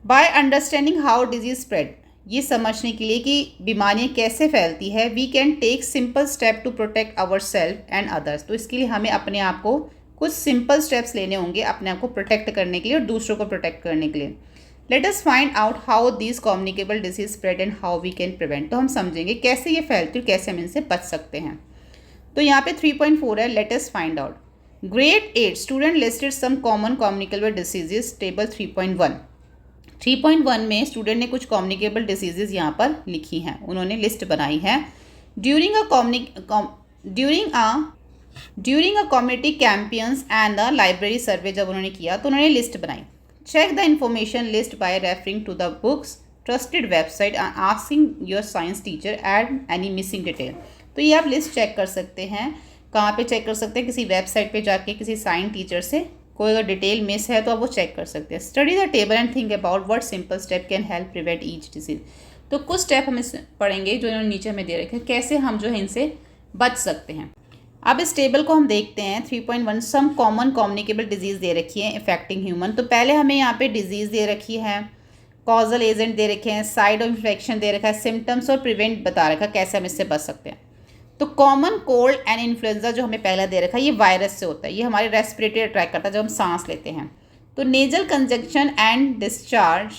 By understanding how disease spread, ये समझने के लिए कि बीमारियाँ कैसे फैलती है, we can take simple step to protect our self and others. तो इसके लिए हमें अपने आप को कुछ सिंपल स्टेप्स लेने होंगे अपने आप को प्रोटेक्ट करने के लिए और दूसरों को प्रोटेक्ट करने के लिए। Let us find out how these communicable disease spread and how we can prevent. तो हम समझेंगे कैसे ये फैलती है, कैसे हम इनसे बच सकते हैं। तो यहाँ पे 3.4 है, let us find out. Grade 8 student listed some common communicable diseases, table 3.1। 3.1 में स्टूडेंट ने कुछ कम्युनिकेबल डिसीजेज यहाँ पर लिखी हैं, उन्होंने लिस्ट बनाई है। During a community campaigns and the library survey जब उन्होंने किया तो उन्होंने लिस्ट बनाई। Check the information list by referring to the books, trusted website and asking your science teacher add any missing detail. तो ये आप लिस्ट चेक कर सकते हैं। कहाँ पे चेक कर सकते हैं, किसी वेबसाइट पे जाके किसी साइंस टीचर से कोई अगर डिटेल मिस है तो आप वो चेक कर सकते हैं। Study the table and think about what simple step can help prevent each disease. तो कुछ स्टेप हम इस पढ़ेंगे जो इन्होंने नीचे में दे रखे हैं, कैसे हम जो है इनसे बच सकते हैं। अब इस टेबल को हम देखते हैं। 3.1 सम कॉमन कम्युनिकेबल डिजीज़ दे रखी है इफेक्टिंग ह्यूमन। तो पहले हमें यहाँ पे डिजीज़ दे रखी है, कॉजल एजेंट दे रखे हैं, साइड ऑफ इन्फेक्शन दे रखा है, सिम्टम्स और प्रिवेंट बता रखा है कैसे हम इससे बच सकते हैं। तो कॉमन कोल्ड एंड इन्फ्लुएंजा जो हमें पहला दे रखा है ये वायरस से होता है, ये हमारे रेस्पिरेटरी अटैक करता है जब हम सांस लेते हैं। तो nasal congestion and discharge,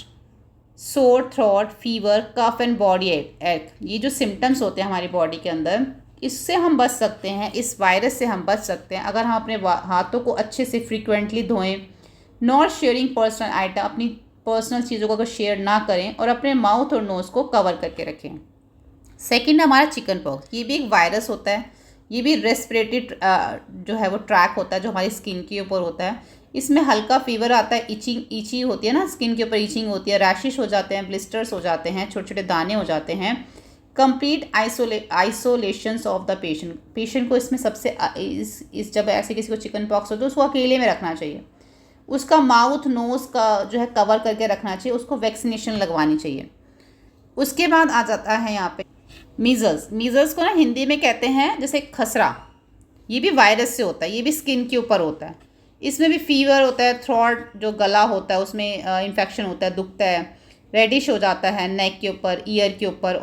sore throat, fever, cough and body ache, ये जो सिम्टम्स होते हैं हमारी बॉडी के अंदर, इससे हम बच सकते हैं, इस वायरस से हम बच सकते हैं अगर हम अपने हाथों को अच्छे से फ्रीक्वेंटली धोएं, नॉट शेयरिंग पर्सनल आइटम, अपनी पर्सनल चीज़ों को अगर शेयर ना करें और अपने माउथ और नोज़ को कवर करके रखें। सेकंड हमारा चिकन पॉक्स, ये भी एक वायरस होता है, ये भी रेस्पिरेटरी जो है वो ट्रैक होता है जो हमारी स्किन के ऊपर होता है। इसमें हल्का फीवर आता है, इची होती है ना, स्किन के ऊपर इचिंग होती है, रैशेस हो जाते हैं, ब्लिस्टर्स हो जाते हैं, छोटे छोटे दाने हो जाते हैं। Complete isolation of the patient को इसमें सबसे इस जब ऐसे किसी को चिकन पॉक्स हो तो उसको अकेले में रखना चाहिए, उसका माउथ नोज़ का जो है कवर करके रखना चाहिए, उसको वैक्सीनेशन लगवानी चाहिए। उसके बाद आ जाता है यहाँ पे मीज़ल्स को ना हिंदी में कहते हैं जैसे खसरा, ये भी वायरस से होता है, ये भी स्किन के ऊपर होता है। इसमें भी फीवर होता है, थ्रोट जो गला होता है उसमें इन्फेक्शन होता है, दुखता है, रेडिश हो जाता है नेक के ऊपर, ईयर के ऊपर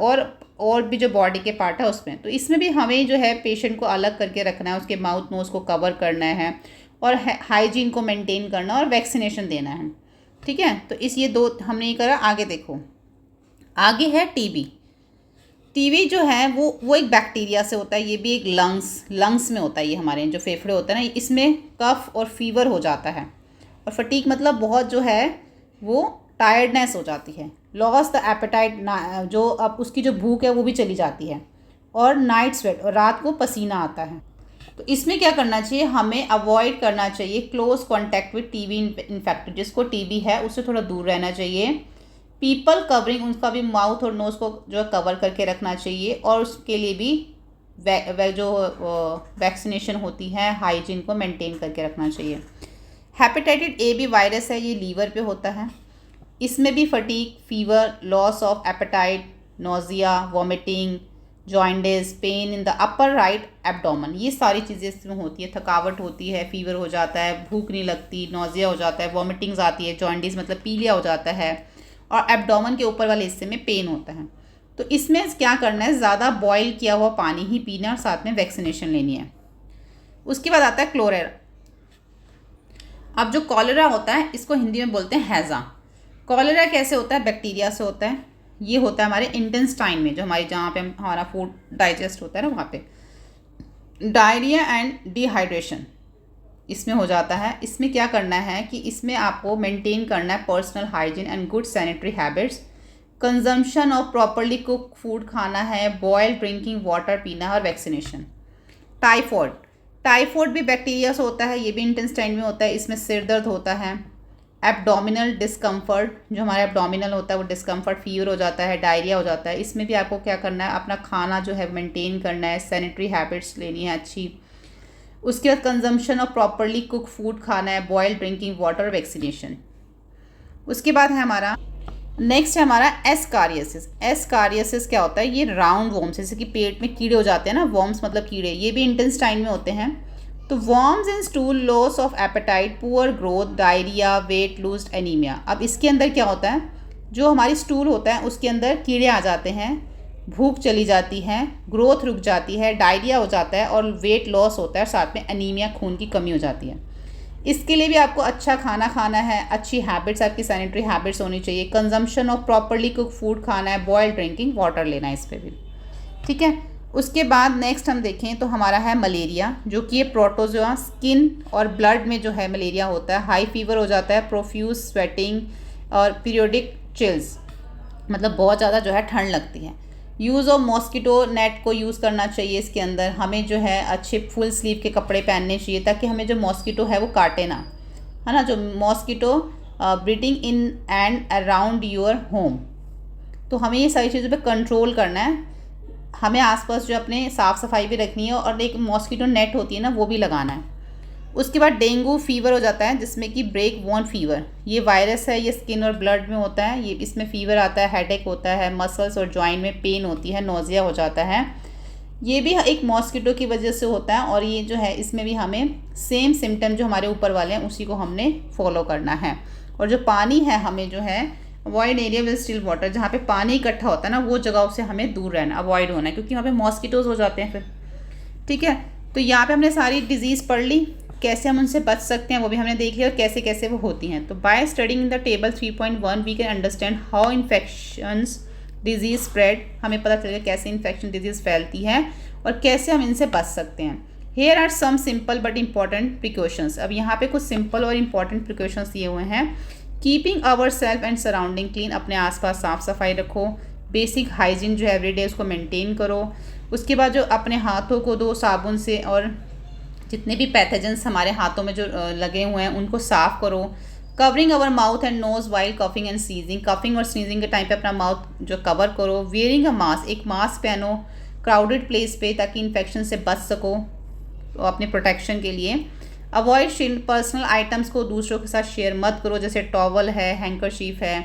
और भी जो बॉडी के पार्ट है उसमें। तो इसमें भी हमें जो है पेशेंट को अलग करके रखना है, उसके माउथ नोज़ को कवर करना है और हाइजीन को मेंटेन करना और वैक्सीनेशन देना है। ठीक है, तो ये दो हमने ये करा। आगे देखो, आगे है टीबी जो है वो एक बैक्टीरिया से होता है, ये भी एक लंग्स में होता है, ये हमारे जो फेफड़े होते हैं ना, इसमें कफ और फीवर हो जाता है और फटीक मतलब बहुत जो है वो टायर्डनेस हो जाती है, लॉस द एपेटाइट, जो अब उसकी जो भूख है वो भी चली जाती है, और नाइट स्वेट, और रात को पसीना आता है। तो इसमें क्या करना चाहिए, हमें अवॉइड करना चाहिए close contact with TB infected, जिसको टीबी है उससे थोड़ा दूर रहना चाहिए। पीपल कवरिंग, उनका भी माउथ और नोज़ को जो है कवर करके रखना चाहिए, और उसके लिए भी जो वैक्सीनेशन होती है हाइजीन को मेंटेन करके रखना चाहिए। हेपेटाइटिस ए भी वायरस है, ये लीवर पे होता है, इसमें भी fatigue, fever, loss of appetite, nausea, vomiting, jaundice, pain in the upper right abdomen, ये सारी चीज़ें इसमें होती है। थकावट होती है, फीवर हो जाता है, भूख नहीं लगती, नोजिया हो जाता है, वॉमिटिंग्स आती है, जॉइंडिस मतलब पीलिया हो जाता है, और एब्डोमेन के ऊपर वाले हिस्से में पेन होता है। तो इसमें क्या करना है, ज़्यादा बॉयल किया हुआ पानी ही पीना और साथ में वैक्सीनेशन लेनी है। उसके बाद आता है क्लोरेरा। अब जो कॉलेरा होता है इसको हिंदी में बोलते हैं हैज़ा। कॉलेरा कैसे होता है, बैक्टीरिया से होता है, ये होता है हमारे इंटेस्टाइन में, जो हमारी जहाँ पे हमारा फूड डाइजेस्ट होता है ना वहाँ पे। डायरिया एंड डिहाइड्रेशन इसमें हो जाता है। इसमें क्या करना है कि इसमें आपको मेंटेन करना है personal hygiene and good sanitary habits, consumption of properly cook food खाना है, बॉयल ड्रिंकिंग वाटर पीना है, और वैक्सीनेशन। टाइफॉइड भी बैक्टीरिया से होता है, ये भी इंटेस्टाइन में होता है, इसमें सिर दर्द होता है, एब्डोमिनल डिस्कम्फर्ट, जो हमारा एब्डोमिनल होता है वो डिस्कम्फर्ट, फीवर हो जाता है, डायरिया हो जाता है। इसमें भी आपको क्या करना है, अपना खाना जो है मेंटेन करना है, सैनिटरी हैबिट्स लेनी है अच्छी। उसके बाद consumption of properly cook food खाना है, बॉयल ड्रिंकिंग वाटर, वैक्सीनेशन। उसके बाद है हमारा नेक्स्ट है हमारा एस्कारियसिस। एस्कारियसिस क्या होता है, ये राउंड वॉर्म्स, जैसे कि पेट में कीड़े हो जाते हैं ना, वॉर्म्स मतलब कीड़े, ये भी इंटेस्टाइन में होते हैं। तो worms in stool, loss of appetite, poor growth, diarrhoea, weight lose, anaemia. अब इसके अंदर क्या होता है, जो हमारी स्टूल होता है उसके अंदर कीड़े आ जाते हैं, भूख चली जाती है, ग्रोथ रुक जाती है, डायरिया हो जाता है, और वेट लॉस होता है, साथ में एनीमिया, खून की कमी हो जाती है। इसके लिए भी आपको अच्छा खाना खाना है, अच्छी हैबिट्स, आपकी सैनिटरी हैबिट्स होनी चाहिए, consumption of properly cook food खाना है, बॉयल ड्रिंकिंग वाटर लेना है इस पर भी। ठीक है, उसके बाद नेक्स्ट हम देखें तो हमारा है मलेरिया, जो कि ये प्रोटोजोआ, स्किन और ब्लड में जो है मलेरिया होता है। हाई फीवर हो जाता है, प्रोफ्यूज स्वेटिंग और पीरियोडिक चिल्स, मतलब बहुत ज़्यादा जो है ठंड लगती है। यूज़ ऑफ मॉस्किटो नेट को यूज़ करना चाहिए। इसके अंदर हमें जो है अच्छे फुल स्लीव के कपड़े पहनने चाहिए, ताकि हमें जो मॉस्किटो है वो काटे ना, है ना, जो mosquito breeding in and around your home. तो हमें ये सारी चीज़ों पे कंट्रोल करना है, हमें आसपास जो अपने साफ़ सफाई भी रखनी है, और एक मॉस्किटो नेट होती है ना वो भी लगाना है। उसके बाद डेंगू फीवर हो जाता है, जिसमें कि ब्रेक वॉर्न फीवर, ये वायरस है, ये स्किन और ब्लड में होता है, ये इसमें फीवर आता है, हेडेक होता है, मसल्स और जॉइंट में पेन होती है, नोजिया हो जाता है। ये भी एक मॉस्किटो की वजह से होता है, और ये जो है इसमें भी हमें सेम सिम्टम जो हमारे ऊपर वाले हैं उसी को हमने फॉलो करना है। और जो पानी है हमें जो है avoid area with still water, जहाँ पे पानी इकट्ठा होता है ना वो जगहों से हमें दूर रहना, अवॉइड होना है, क्योंकि वहाँ पे मॉस्किटोज़ हो जाते हैं फिर। ठीक है, तो यहाँ पे हमने सारी डिजीज़ पढ़ ली, कैसे हम उनसे बच सकते हैं वो भी हमने देख लिया, और कैसे कैसे वो होती हैं। तो by studying in the table 3.1 we can understand how infections diseases spread, हमें पता चलेगा कैसे इन्फेक्शन डिजीज़ फैलती है और कैसे हम इनसे बच सकते हैं। Here are some simple but important precautions. अब यहाँ पे कुछ सिंपल और इम्पॉर्टेंट प्रिकॉशंस दिए हुए हैं। Keeping our self and surrounding clean, अपने आसपास साफ सफाई रखो। बेसिक हाइजीन जो है एवरीडे उसको मेंटेन करो। उसके बाद जो अपने हाथों को दो साबुन से, और जितने भी पैथोजेंस हमारे हाथों में जो लगे हुए हैं उनको साफ़ करो। Covering our mouth and nose while coughing and sneezing, coughing और स्नीजिंग के टाइम पे अपना माउथ जो कवर करो। वेयरिंग अ मास्क, एक मास्क पहनो क्राउडेड प्लेस पे ताकि इन्फेक्शन से बच सको, तो अपने प्रोटेक्शन के लिए। अवॉइड शील्ड, पर्सनल आइटम्स को दूसरों के साथ शेयर मत करो, जैसे टॉवल है, हैंकरशीफ है।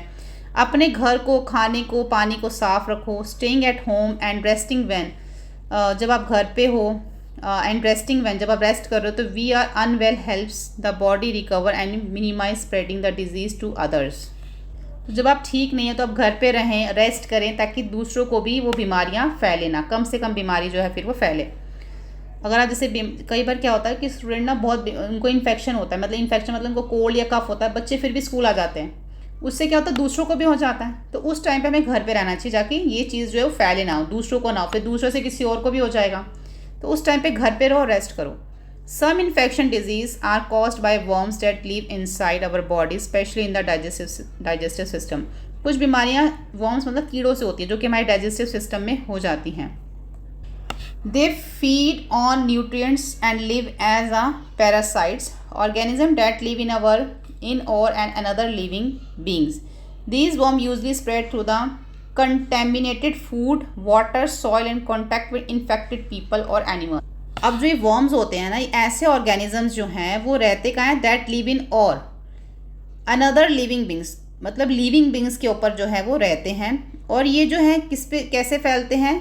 अपने घर को, खाने को, पानी को साफ रखो। Staying at home and resting when, जब आप घर पे हो, एंड रेस्टिंग व्हेन, जब आप रेस्ट कर रहे हो, तो we are unwell helps the body recover and minimise spreading the disease to others. जब आप ठीक नहीं है तो आप घर पे रहें, रेस्ट करें, ताकि दूसरों को भी वो बीमारियाँ फैले ना, कम से कम बीमारी जो है फिर वो फैले। अगर आप जैसे कई बार क्या होता है कि स्टूडेंट ना बहुत उनको इन्फेक्शन होता है, मतलब इन्फेक्शन मतलब उनको कोल्ड या कफ होता है, बच्चे फिर भी स्कूल आ जाते हैं, उससे क्या होता है दूसरों को भी हो जाता है। तो उस टाइम पे हमें घर पे रहना चाहिए, जाके ये चीज़ जो है वो फैले ना हो, दूसरों को ना हो, फिर दूसरों से किसी और को भी हो जाएगा। तो उस टाइम पे घर पे रहो, रेस्ट करो। Some infection disease are caused by worms that live inside our body, specially in the digestive system. कुछ बीमारियाँ वर्म्स मतलब कीड़ों से होती हैं जो कि हमारे डाइजेस्टिव सिस्टम में हो जाती हैं। They feed on nutrients and live as a parasites, organisms that live in or and another living beings. These worms usually spread through the contaminated food, water, soil and contact with infected people or animals. अब जो ये worms होते हैं ना, ये ऐसे organisms जो हैं वो रहते कहाँ हैं, that live in or another living beings, मतलब living beings के ऊपर जो है वो रहते हैं। और ये जो है किस पे कैसे फैलते हैं,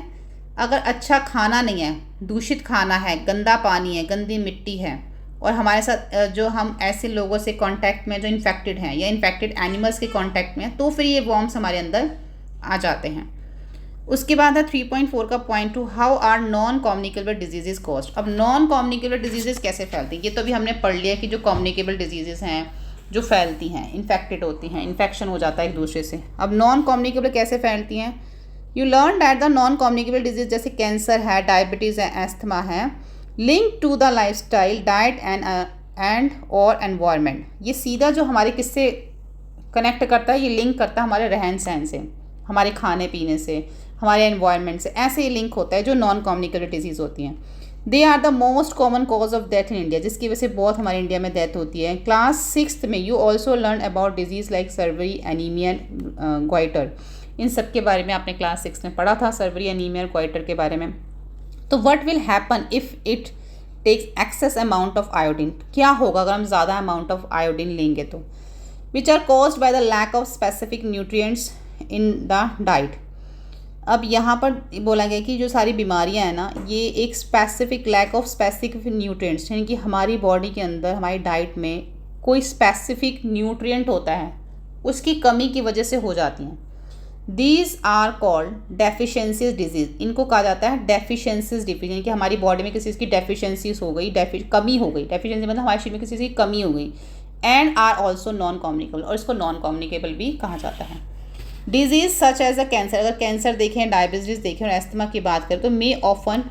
अगर अच्छा खाना नहीं है, दूषित खाना है, गंदा पानी है, गंदी मिट्टी है, और हमारे साथ जो हम ऐसे लोगों से कांटेक्ट में जो इन्फेक्टेड हैं या इन्फेक्टेड एनिमल्स के कांटेक्ट में, तो फिर ये वर्म्स हमारे अंदर आ जाते हैं। उसके बाद है 3.4 का point 2, how are non communicable diseases caused. अब नॉन कम्युनिकेबल डिजीजेज कैसे फैलती हैं, ये तो भी हमने पढ़ लिया कि जो कम्युनिकेबल डिजीजेज हैं जो फैलती हैं, इन्फेक्टेड होती हैं, इन्फेक्शन हो जाता है एक दूसरे से। अब नॉन कम्युनिकेबल कैसे फैलती हैं, you learn that the non communicable disease जैसे कैंसर है, डायबिटीज़ है, एस्थमा है, link to the lifestyle, diet and और एनवायरनमेंट। ये सीधा जो हमारे किससे कनेक्ट करता है, ये लिंक करता है हमारे रहन सहन से, हमारे खाने पीने से, हमारे एनवायरनमेंट से, ऐसे ये लिंक होता है जो नॉन कम्युनिकेबल डिजीज़ होती हैं। They are the most common cause of death in India, जिसकी वजह से बहुत हमारे इंडिया में डेथ होती है। क्लास 6 में you also learn about disease like scurvy, anaemia, goitre. इन सब के बारे में आपने क्लास 6 में पढ़ा था, सर्वरी, एनीमिया और ग्वाइटर के बारे में। तो what will happen if it takes excess amount of iodine, क्या होगा अगर हम ज़्यादा अमाउंट ऑफ आयोडीन लेंगे तो। Which are caused by the lack of specific nutrients in the diet. अब यहाँ पर बोला गया कि जो सारी बीमारियाँ हैं ना, ये एक specific lack of specific nutrients, यानी कि हमारी बॉडी के अंदर हमारी डाइट में कोई स्पेसिफिक न्यूट्रिएंट होता है, उसकी कमी की वजह से हो जाती हैं। These are called deficiencies diseases, इनको कहा जाता है डेफिशिएंसीज डिजीज, यानी कि हमारी बॉडी में किसी चीज़ की डेफिशिएंसीज हो गई, कमी हो गई, डेफिशिएंसी मतलब हमारे शरीर में किसी चीज़ की कमी हो गई। And are also non communicable, और इसको नॉन कम्युनिकेबल भी कहा जाता है। Disease such as a cancer, अगर कैंसर देखें, डायबिटीज़ देखें और एस्थमा की बात करें तो may often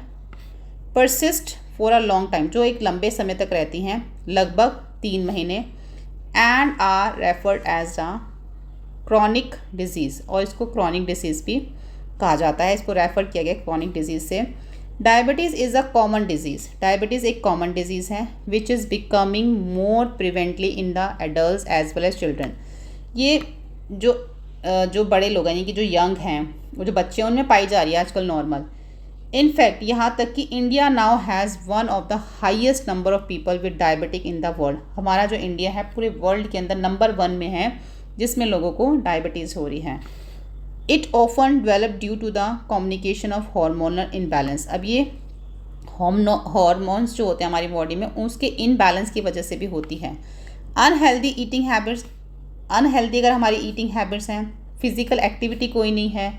persist for a long time, जो एक लंबे समय तक रहती हैं, लगभग 3 महीने। And are referred as a chronic disease, और इसको क्रॉनिक डिजीज़ भी कहा जाता है, इसको रेफ़र किया गया क्रॉनिक डिजीज़ से। Diabetes is a common disease, diabetes एक कॉमन डिजीज़ है which is becoming more prevalently in the adults as well as children. ये जो बड़े लोग हैं, यानी कि जो यंग हैं, वो जो बच्चे हैं, उनमें पाई जा रही है आजकल नॉर्मल। इनफैक्ट यहाँ तक कि India now has one of the highest number of people with diabetic in the world. हमारा जो इंडिया है पूरे वर्ल्ड के अंदर नंबर 1 में है जिसमें लोगों को डायबिटीज़ हो रही है। It often develop due to the communication of hormonal imbalance. अब ये हार्मोन्स जो होते हैं हमारी बॉडी में, उसके इनबैलेंस की वजह से भी होती है। अनहेल्दी ईटिंग हैबिट्स, अनहेल्दी अगर हमारी ईटिंग हैबिट्स हैं, फिज़िकल एक्टिविटी कोई नहीं है,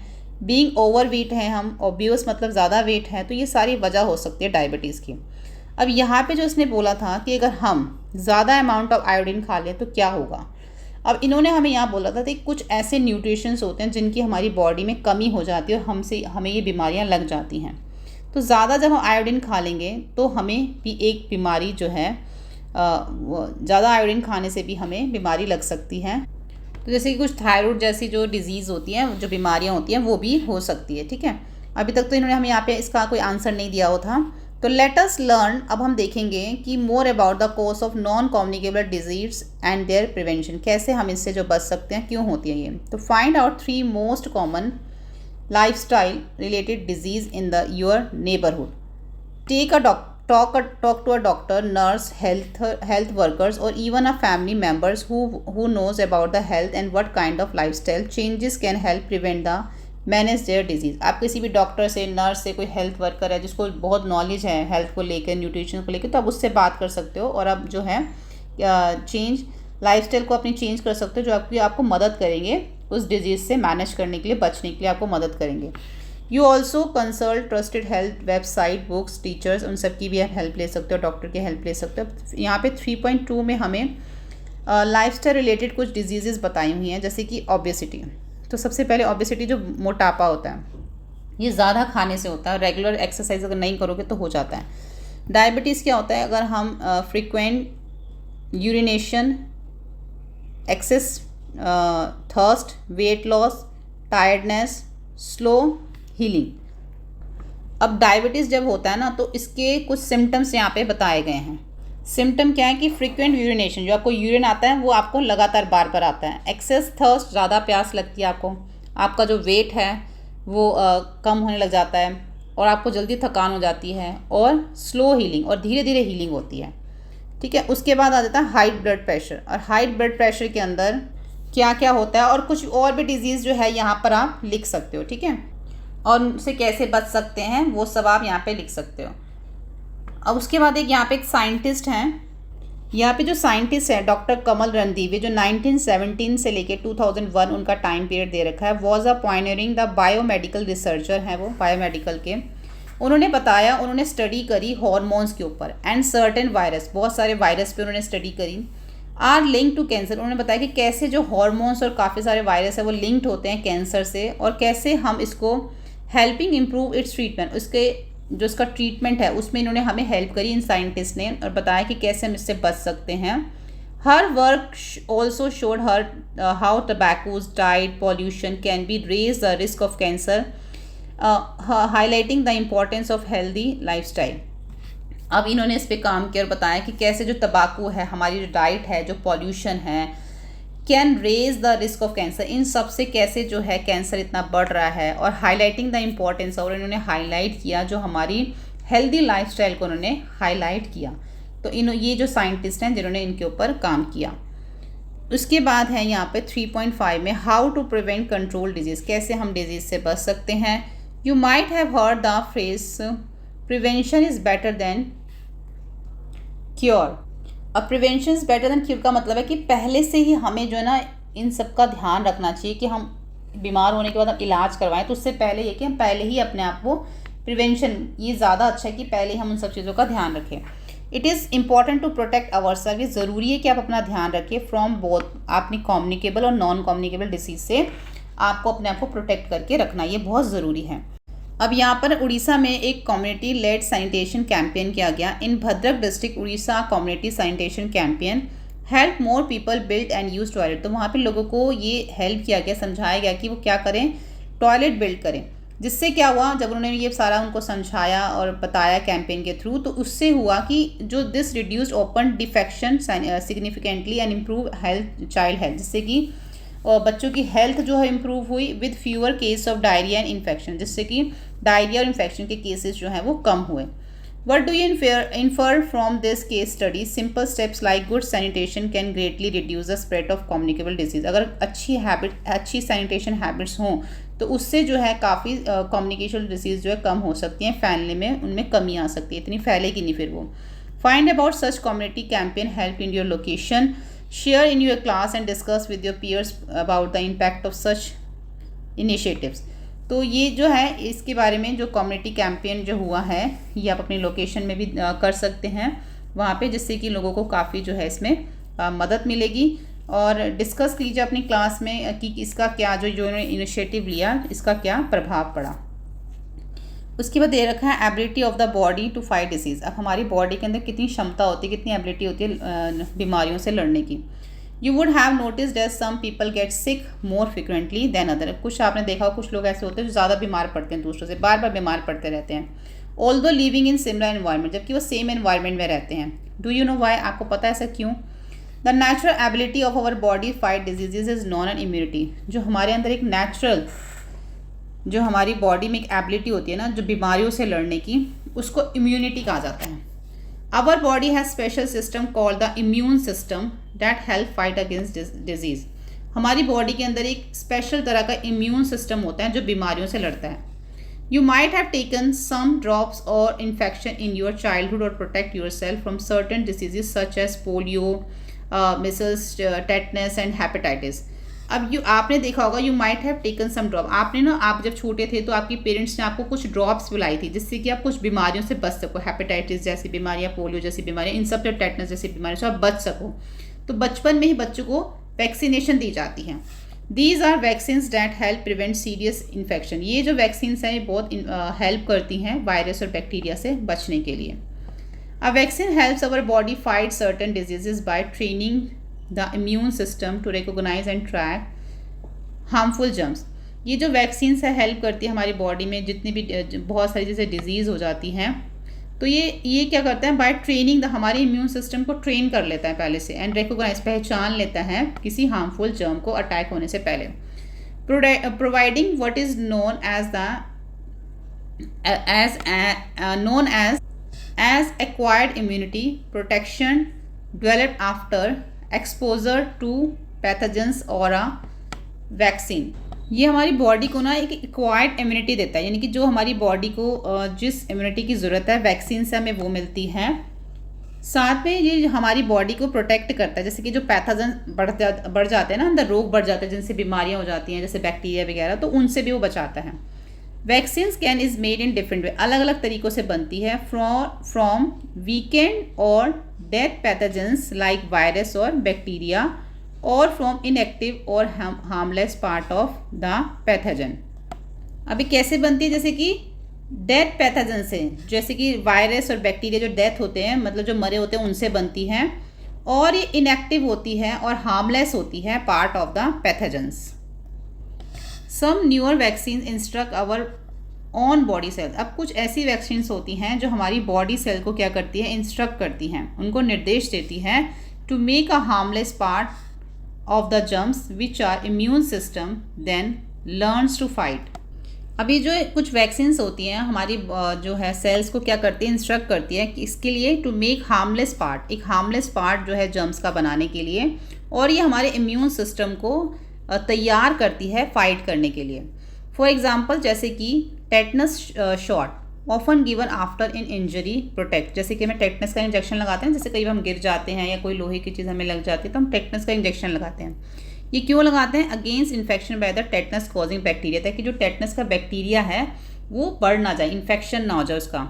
बीइंग ओवर वेट है हम, ओबियस मतलब ज़्यादा वेट है, तो ये सारी वजह हो सकती है डायबिटीज़ की। अब यहाँ पे जो इसने बोला था कि अगर हम ज़्यादा अमाउंट ऑफ आयोडीन खा लें तो क्या होगा। अब इन्होंने हमें यहाँ बोला था कि कुछ ऐसे न्यूट्रिशंस होते हैं जिनकी हमारी बॉडी में कमी हो जाती है और हमें ये बीमारियाँ लग जाती हैं। तो ज़्यादा जब हम आयोडीन खा लेंगे तो हमें भी एक बीमारी जो है ज़्यादा आयोडीन खाने से भी हमें बीमारी लग सकती है। तो जैसे कि कुछ थायराइड जैसी जो डिजीज़ होती हैं, जो बीमारियां होती हैं, वो भी हो सकती है। ठीक है, अभी तक तो इन्होंने हमें यहाँ पे इसका कोई आंसर नहीं दिया हुआ था। तो लेट अस लर्न, अब हम देखेंगे कि more about the cause of non communicable disease and their prevention, कैसे हम इससे जो बच सकते हैं, क्यों होती है ये। तो find out 3 most common lifestyle related disease in the your neighbourhood. Take a talk to a doctor, nurse, health workers, or even a family members who knows about the health and what kind of lifestyle changes can help prevent the manage their disease। आप किसी भी डॉक्टर से, नर्स से, कोई हेल्थ वर्कर है जिसको बहुत नॉलेज है हेल्थ को लेकर, न्यूट्रिशन को लेकर, तो आप उससे बात कर सकते हो और आप जो है चेंज लाइफस्टाइल को अपनी चेंज कर सकते हो, जो आपको मदद करेंगे उस डिजीज़ से मैनेज करने के लिए, बचने के लिए आपको मदद करेंगे। You also consult trusted health website, books, teachers, उन सब की भी आप हेल्प ले सकते हो, डॉक्टर की हेल्प ले सकते हो। यहाँ पे 3.2 में हमें लाइफस्टाइल रिलेटेड कुछ डिजीज़ बताई हुई हैं, जैसे कि ओबेसिटी। तो सबसे पहले ओबेसिटी जो मोटापा होता है, ये ज़्यादा खाने से होता है, रेगुलर एक्सरसाइज अगर नहीं करोगे तो हो जाता है। डायबिटीज़ क्या होता है, अगर हम frequent urination, excess thirst, weight loss, tiredness, slow healing. अब डायबिटीज़ जब होता है ना, तो इसके कुछ सिम्टम्स यहाँ पे बताए गए हैं। सिम्टम क्या है कि फ्रीक्वेंट यूरिनेशन, जो आपको यूरिन आता है वो आपको लगातार बार बार आता है। एक्सेस थर्स्ट, ज़्यादा प्यास लगती है आपको। आपका जो वेट है वो कम होने लग जाता है और आपको जल्दी थकान हो जाती है। और स्लो हीलिंग, और धीरे धीरे हीलिंग होती है। ठीक है, उसके बाद आ जाता है हाई ब्लड प्रेशर। और हाई ब्लड प्रेशर के अंदर क्या क्या होता है और कुछ और भी डिजीज़ जो है यहाँ पर आप लिख सकते हो। ठीक है, और उनसे कैसे बच सकते हैं वो सब आप यहाँ पे लिख सकते हो। अब उसके बाद यहाँ पे एक साइंटिस्ट हैं, यहाँ पे जो साइंटिस्ट है डॉक्टर कमल रणदीवे, जो 1917 से लेके 2001 उनका टाइम पीरियड दे रखा है। Was a pioneering the biomedical researcher हैं वो, बायोमेडिकल के। उन्होंने बताया, उन्होंने स्टडी करी हॉर्मोन्स के ऊपर एंड सर्टेन वायरस, बहुत सारे वायरस पे उन्होंने स्टडी करी। आर लिंक टू कैंसर, उन्होंने बताया कि कैसे जो हॉर्मोन्स और काफ़ी सारे वायरस है वो लिंक्ड होते हैं कैंसर से, और कैसे हम इसको हेल्पिंग इम्प्रूव इट्स ट्रीटमेंट, उसके जो इसका ट्रीटमेंट है उसमें इन्होंने हमें हेल्प करी इन साइंटिस्ट ने, और बताया कि कैसे हम इससे बच सकते हैं। Her work also showed her how tobaccos, diet, pollution can be raise the risk of cancer, highlighting the importance of healthy lifestyle. अब इन्होंने इस पर काम किया और बताया कि कैसे जो तंबाकू है, हमारी जो डाइट है, जो पॉल्यूशन है, can raise the risk of cancer, इन सब से कैसे जो है कैंसर इतना बढ़ रहा है। और हाईलाइटिंग द इम्पोर्टेंस, और इन्होंने हाईलाइट किया जो हमारी हेल्दी लाइफस्टाइल को उन्होंने हाईलाइट किया। तो ये जो साइंटिस्ट हैं जिन्होंने इनके ऊपर काम किया। उसके बाद है यहाँ पे 3.5 में how to prevent control disease, कैसे हम डिजीज़ से बच सकते हैं। You might have heard the phrase prevention is better than cure. अब prevention is better than cure का मतलब है कि पहले से ही हमें जो है ना इन सब का ध्यान रखना चाहिए कि हम बीमार होने के बाद हम इलाज करवाएं, तो उससे पहले ये कि हम पहले ही अपने आप को प्रिवेंशन, ये ज़्यादा अच्छा है कि पहले हम उन सब चीज़ों का ध्यान रखें। It is important to protect our self, ये ज़रूरी है कि आप अपना ध्यान रखें फ्रॉम बोथ, अपनी कम्युनिकेबल और नॉन कम्युनिकेबल डिसीज़ से आपको अपने आप को प्रोटेक्ट करके रखना, ये बहुत ज़रूरी है। अब यहाँ पर उड़ीसा में एक कम्युनिटी लेड सैनिटेशन कैंपेन किया गया। In Bhadrak district Orissa community sanitation campaign help more people build and use toilet. तो वहाँ पे लोगों को ये हेल्प किया गया, समझाया गया कि वो क्या करें, टॉयलेट बिल्ड करें। जिससे क्या हुआ, जब उन्होंने ये सारा उनको समझाया और बताया कैंपेन के थ्रू, तो उससे हुआ कि जो this reduced open defection significantly and improve health, child health, जिससे कि बच्चों की हेल्थ जो है इम्प्रूव हुई with fewer case of diarrhoea and infection, जिससे कि डायरिया और इन्फेक्शन के केसेस जो हैं वो कम हुए। What do you infer from this case study? Simple steps like good sanitation can greatly reduce the spread of communicable disease। अगर अच्छी sanitation habits हों तो उससे जो है काफ़ी communicable disease जो है कम हो सकती हैं, फैलने में उनमें कमी आ सकती है, इतनी फैलेगी नहीं फिर वो। Find about such community campaign, help in your location, share in your class and discuss with your peers about the impact of such initiatives। तो ये जो है इसके बारे में जो कम्युनिटी कैंपेन जो हुआ है ये आप अपनी लोकेशन में भी कर सकते हैं वहाँ पे, जिससे कि लोगों को काफ़ी जो है इसमें मदद मिलेगी। और डिस्कस कीजिए अपनी क्लास में कि इसका क्या जो इन्होंने इनिशिएटिव लिया इसका क्या प्रभाव पड़ा। उसके बाद दे रखा है ability of the body to fight disease. अब हमारी बॉडी के अंदर कितनी क्षमता होती है, कितनी एबिलिटी होती है बीमारियों से लड़ने की। You would have notice that some people get sick more frequently than other. कुछ आपने देखा हो, कुछ लोग ऐसे होते हैं जो ज़्यादा बीमार पड़ते हैं, दूसरों से बार बार बीमार पड़ते रहते हैं। Although living in similar environment, जबकि वो सेम एनवायरनमेंट में रहते हैं। Do you know why? आपको पता है ऐसा क्यों? The natural ability of our body fight diseases is known an immunity. जो हमारे अंदर एक नेचुरल, जो हमारी बॉडी में एक एबिलिटी होती है ना, जो बीमारियों से लड़ने की, उसको इम्यूनिटी कहा जाता है। Our body has special system called the immune system that help fight against disease. हमारी बॉडी के अंदर एक स्पेशल तरह का इम्यून सिस्टम होता है जो बीमारियों से लड़ता है। You might have taken some drops और इन्फेक्शन इन योर चाइल्डहुड और protect your self from certain diseases such as polio, measles, tetanus and hepatitis. अब आपने देखा होगा, you might have taken some drop, आपने ना, आप जब छोटे थे तो आपकी पेरेंट्स ने आपको कुछ ड्रॉप्स पिलाई थी जिससे कि आप कुछ बीमारियों से बच सको, हेपेटाइटिस जैसी बीमारियाँ, पोलियो जैसी बीमारियाँ, इन सब से, टेटनस जैसी बीमारियों से आप बच सको। तो बचपन में ही बच्चों को वैक्सीनेशन दी जाती हैं। These are vaccines that help prevent serious infection. ये जो वैक्सीन्स हैं ये बहुत हेल्प करती हैं वायरस और बैक्टीरिया से बचने के लिए। A vaccine helps our body fight certain diseases by training the immune system to recognize and track harmful germs. ये जो वैक्सीन्स है हेल्प करती है हमारी बॉडी में जितनी भी बहुत सारी जैसे डिजीज़ हो जाती हैं, तो ये क्या करता है, बाय ट्रेनिंग हमारे इम्यून सिस्टम को ट्रेन कर लेता है पहले से, एंड रिकॉग्नाइज, पहचान लेता है किसी हार्मफुल जर्म को अटैक होने से पहले। Providing what is known as acquired immunity protection developed after exposure to pathogens or a vaccine। ये हमारी बॉडी को ना एक एक्वायर्ड इम्यूनिटी देता है, यानी कि जो हमारी बॉडी को जिस इम्यूनिटी की ज़रूरत है वैक्सीन से हमें वो मिलती है। साथ में ये हमारी बॉडी को प्रोटेक्ट करता है, जैसे कि जो पैथोजन बढ़ जाते हैं ना अंदर, रोग बढ़ जाते हैं जिनसे बीमारियाँ हो जाती हैं जैसे बैक्टीरिया वगैरह, तो उनसे भी वो बचाता है। Vaccines can is made in different way, अलग अलग तरीक़ों से बनती है, फ्रॉम वीकेंड और डेथ पैथोजेंस लाइक वायरस और बैक्टीरिया, और फ्रॉम इनएक्टिव और harmless part of the pathogen. अभी कैसे बनती है, जैसे कि डेथ पैथोजन से, जैसे कि वायरस और बैक्टीरिया जो डेथ होते हैं, मतलब जो मरे होते हैं, उनसे बनती हैं, और ये इनएक्टिव होती है और हार्मलेस होती है part of the pathogens. Some newer vaccine instruct our on body cell. अब कुछ ऐसी वैक्सीन होती हैं जो हमारी बॉडी सेल को क्या करती है, इंस्ट्रक्ट करती हैं, उनको निर्देश देती हैं to make a harmless part of the germs which are immune system then learns to fight. अभी जो कुछ वैक्सीन्स होती हैं हमारी जो है सेल्स को क्या करती है, इंस्ट्रक्ट करती है कि इसके लिए टू मेक हार्मलेस पार्ट, एक हार्मलेस पार्ट जो है जर्म्स का बनाने के लिए, और ये हमारे इम्यून सिस्टम को तैयार करती है फाइट करने के लिए। फॉर एग्जाम्पल, जैसे कि tetanus shot often given after in injury protect, जैसे कि हमें टेटनस का इंजेक्शन लगाते हैं, जैसे कई बार हम गिर जाते हैं या कोई लोहे की चीज़ हमें लग जाती है तो हम टेटनस का इंजेक्शन लगाते हैं। ये क्यों लगाते हैं, against infection by the tetanus causing bacteria, ताकि जो टेटनस का बैक्टीरिया है वो बढ़ ना जाए, इन्फेक्शन ना हो जाए उसका।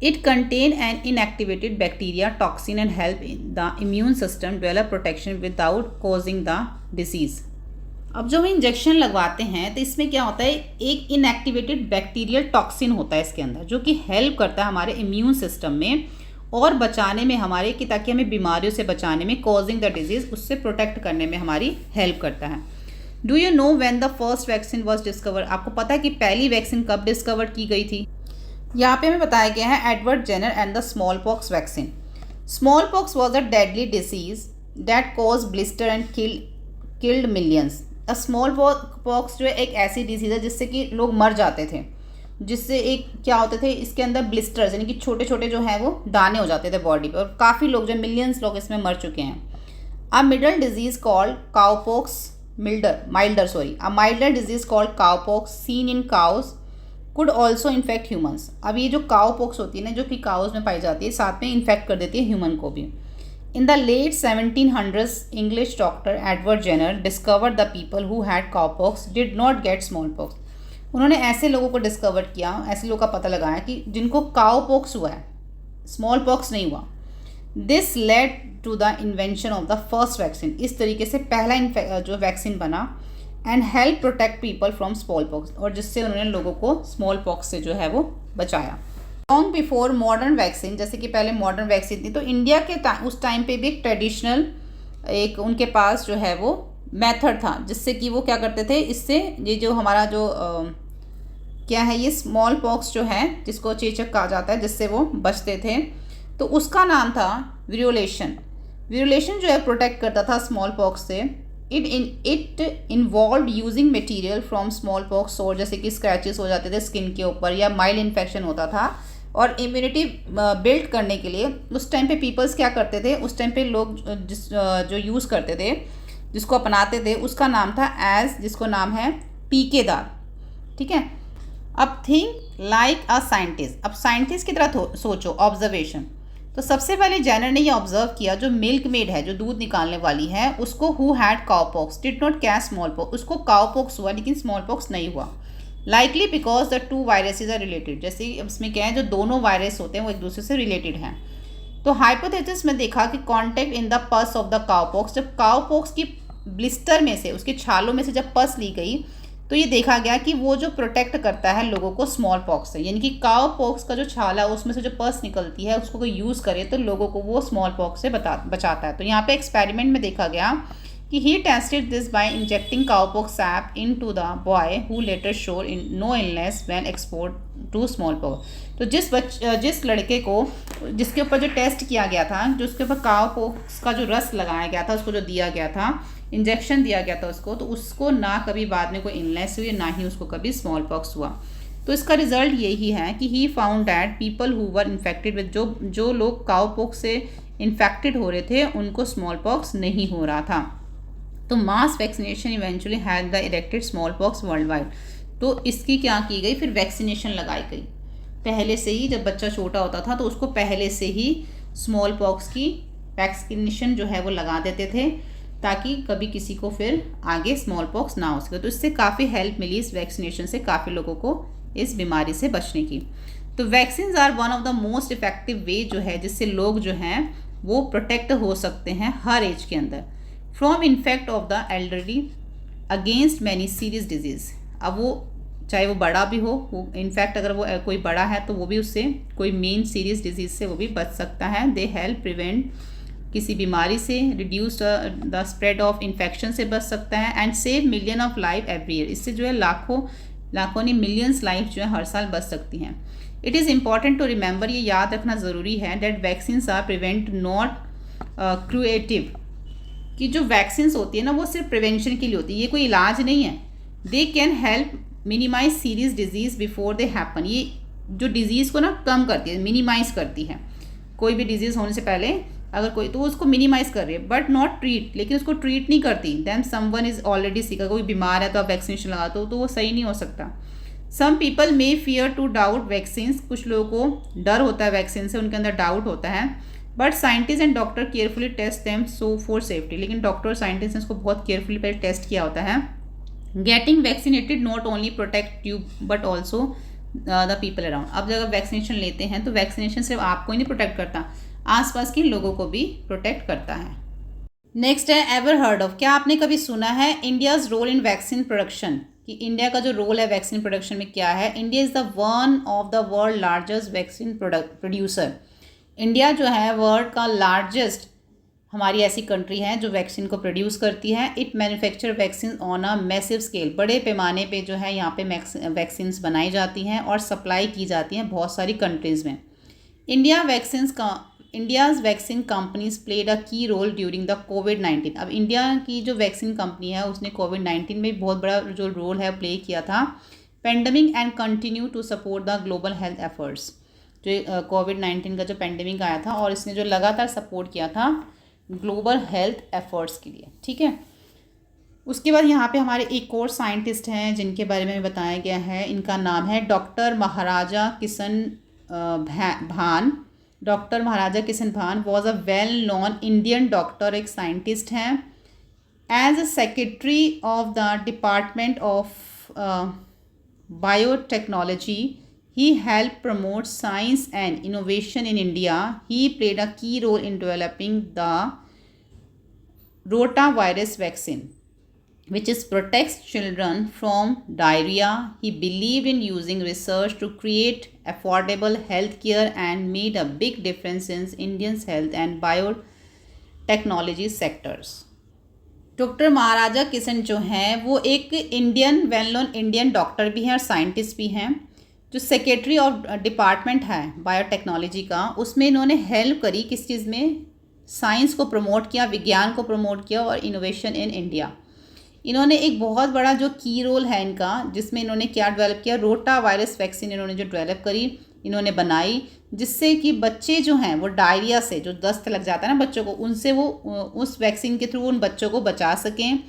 It contain an inactivated bacteria toxin and help the immune system develop protection without causing the disease. अब जो हम इंजेक्शन लगवाते हैं तो इसमें क्या होता है, एक इनएक्टिवेटेड बैक्टीरियल टॉक्सिन होता है इसके अंदर, जो कि हेल्प करता है हमारे इम्यून सिस्टम में और बचाने में हमारे, कि ताकि हमें बीमारियों से बचाने में, कॉजिंग द डिजीज़, उससे प्रोटेक्ट करने में हमारी हेल्प करता है। Do you know when the first vaccine was discover? आपको पता है कि पहली वैक्सीन कब डिस्कवर की गई थी? यहाँ पे हमें बताया गया है Edward Jenner and the smallpox vaccine. Smallpox was a deadly disease that cause blister and killed millions. Smallpox जो है एक ऐसी डिजीज़ है जिससे कि लोग मर जाते थे, जिससे एक क्या होते थे, इसके अंदर ब्लिस्टर्स यानी कि छोटे छोटे जो हैं वो दाने हो जाते थे बॉडी पे, और काफ़ी लोग जो मिलियंस लोग इसमें मर चुके हैं। अ middle disease called cowpox a milder disease called cowpox seen in cows could also infect humans. अब ये जो काउपॉक्स होती है ना, जो कि काउस में पाई जाती है, साथ में इन्फेक्ट कर देती है ह्यूमन को भी। In the late 1700s, English doctor Edward Jenner discovered the people who had cowpox did not get smallpox. उन्होंने ऐसे लोगों को डिस्कवर किया, ऐसे लोगों का पता लगाया कि जिनको काउपॉक्स हुआ है, स्मॉल पॉक्स नहीं हुआ। This led to the invention of the first vaccine. इस तरीके से पहला जो वैक्सीन बना, and help protect people from small pox, और जिससे उन्होंने लोगों को स्मॉल पॉक्स से जो है वो बचाया। लॉन्ग बिफोर मॉडर्न वैक्सीन, जैसे कि पहले मॉडर्न वैक्सीन थी, तो इंडिया के उस टाइम पे भी एक ट्रेडिशनल एक उनके पास जो है वो मेथड था, जिससे कि वो क्या करते थे, इससे ये जो हमारा जो क्या है, ये स्मॉल पॉक्स जो है जिसको चेचक कहा जाता है, जिससे वो बचते थे, तो उसका नाम था विरुलेशन। विरुलेशन जो है प्रोटेक्ट करता था स्मॉल पॉक्स से। It involve using material from small pox सोर, जैसे कि स्क्रैचेस हो जाते थे स्किन के ऊपर या माइल्ड इन्फेक्शन होता था, और इम्यूनिटी बिल्ड करने के लिए उस टाइम पे पीपल्स क्या करते थे, उस टाइम पे लोग जो यूज़ करते थे, जिसको अपनाते थे, उसका नाम था एज, जिसको नाम है टीकेदार। ठीक है, अब थिंक लाइक अ साइंटिस्ट, अब साइंटिस्ट की तरह सोचो, ऑब्जर्वेशन। तो सबसे पहले जेनर ने ये ऑब्जर्व किया, जो मिल्क मेड है, जो दूध निकालने वाली है, उसको who had cowpox did not catch smallpox, उसको काउपॉक्स हुआ लेकिन स्मॉल पॉक्स नहीं हुआ। Likely because the two viruses are related, जैसे इसमें क्या है, जो दोनों वायरस होते हैं वो एक दूसरे से रिलेटेड हैं। तो हाइपोथेसिस में देखा कि कॉन्टैक्ट इन द पस ऑफ द काउपॉक्स, जब काउपॉक्स की ब्लिस्टर में से, उसके छालों में से जब पस ली गई, तो ये देखा गया कि वो जो प्रोटेक्ट करता है लोगों को स्मॉल पॉक्स से, यानी कि काउ पॉक्स का जो छाला है उसमें से जो पस निकलती है, उसको कोई यूज़ करे तो लोगों को वो स्मॉल पॉक्स से बचाता है। तो यहाँ पे एक्सपेरिमेंट में देखा गया कि he tested this by injecting cowpox sap into the boy who later showed in no illness when export to small pox. तो जिस लड़के को, जिसके ऊपर जो टेस्ट किया गया था, जो उसके ऊपर काउपॉक्स का जो रस लगाया गया था, उसको जो दिया गया था, इंजेक्शन दिया गया था उसको, तो उसको ना कभी बाद में कोई इलनेस हुई, ना ही उसको कभी स्मॉल पॉक्स हुआ। तो इसका रिजल्ट यही है कि he found that people who were infected with, जो लोग काउपॉक्स से इन्फेक्टेड हो रहे थे उनको स्मॉल पॉक्स नहीं हो रहा था। तो mass vaccination eventually had the erected small pox world wide. तो इसकी क्या की गई, फिर वैक्सीनेशन लगाई गई पहले से ही। जब बच्चा छोटा होता था तो उसको पहले से ही स्मॉल पॉक्स की वैक्सीनेशन जो है वो लगा देते थे, ताकि कभी किसी को फिर आगे स्मॉल पॉक्स ना हो सके। तो इससे काफ़ी हेल्प मिली, इस वैक्सीनेशन से काफ़ी लोगों को इस बीमारी से बचने की। तो vaccines are one of the most effective way जो है, जिससे लोग जो हैं वो प्रोटेक्ट हो सकते हैं हर एज के अंदर, from infect of the elderly against many serious disease. अब वो चाहे वो बड़ा भी हो, इनफैक्ट अगर वो कोई बड़ा है तो वो भी उससे कोई मेन सीरियस डिजीज़ से वो भी बच सकता है। दे हेल्प प्रिवेंट, किसी बीमारी से, reduce the spread of infection से बच सकता है, and save million of life every year. इससे जो है लाखों नहीं मिलियंस लाइफ जो है हर साल बच सकती हैं। It is important to remember, ये याद रखना ज़रूरी है, that vaccines are prevent not curative, कि जो वैक्सीन्स होती है ना वो सिर्फ प्रिवेंशन के लिए होती है, ये कोई इलाज नहीं है। They can help minimize serious disease before they happen, ये जो डिजीज़ को ना कम करती है, मिनिमाइज करती है। कोई भी डिजीज़ होने से पहले अगर कोई, तो उसको मिनिमाइज कर रही है, बट नॉट ट्रीट, लेकिन उसको ट्रीट नहीं करती। दैन समवन इज़ ऑलरेडी सिक, कोई बीमार है तो आप वैक्सीनेशन लगा दो तो वो सही नहीं हो सकता। Some people may fear to doubt vaccines, कुछ लोगों को डर होता है वैक्सीन से, उनके अंदर डाउट होता है, but scientist and doctor carefully test them so for safety, लेकिन डॉक्टर और साइंटिस्ट ने इसको बहुत केयरफुली पहले टेस्ट किया होता है। Getting vaccinated not only protect you but also the people around. अब जब वैक्सीनेशन लेते हैं तो वैक्सीनेशन सिर्फ आपको ही नहीं प्रोटेक्ट करता, आसपास के लोगों को भी प्रोटेक्ट करता है। नेक्स्ट है एवर हर्ड ऑफ, क्या आपने कभी सुना है India's role in vaccine production, कि इंडिया का जो रोल है वैक्सीन प्रोडक्शन में क्या है। India is the one of the world largest vaccine producer. India जो है वर्ल्ड का लार्जेस्ट हमारी ऐसी कंट्री है जो वैक्सीन को प्रोड्यूस करती है। It manufacture vaccine on a massive scale, बड़े पैमाने पे जो है यहाँ पे वैक्सीन्स बनाई जाती हैं और सप्लाई की जाती हैं बहुत सारी कंट्रीज़ में। India's vaccine companies played a की रोल ड्यूरिंग द कोविड-19। अब इंडिया की जो वैक्सीन कंपनी है उसने कोविड-19 में बहुत बड़ा जो रोल है प्ले किया था। Pandemic and continue to support the global health efforts, जो कोविड-19 का जो पेंडेमिक आया था और इसने जो लगातार सपोर्ट किया था ग्लोबल हेल्थ एफर्ट्स के लिए। ठीक है, उसके बाद यहाँ पे हमारे एक और साइंटिस्ट हैं जिनके बारे में बताया गया है। इनका नाम है डॉक्टर महाराजा किशन भान। Doctor Maharaja Kishan Bhan was a well known Indian doctor, एक साइंटिस्ट हैं। As a secretary of the department of biotechnology, he helped promote science and innovation in India. He played a key role in developing the rotavirus vaccine. which is protects children from diarrhea. He believed in using research to create affordable healthcare and made a big difference in Indians' health and biotechnology sectors. Doctor Maharaja Kishan जो हैं वो एक Indian well known Indian doctor भी हैं और साइंटिस्ट भी हैं। जो सेक्रेटरी ऑफ डिपार्टमेंट है बायोटेक्नोलॉजी का, उसमें इन्होंने हेल्प करी किस चीज़ में, साइंस को प्रमोट किया, विज्ञान को प्रमोट किया और इनोवेशन इन इंडिया। इन्होंने एक बहुत बड़ा जो की रोल है इनका, जिसमें इन्होंने क्या डेवलप किया, रोटा वायरस वैक्सीन इन्होंने जो डेवलप करी, इन्होंने बनाई, जिससे कि बच्चे जो हैं वो डायरिया से, जो दस्त लग जाता है ना बच्चों को, उनसे वो उस वैक्सीन के थ्रू उन बच्चों को बचा सकें।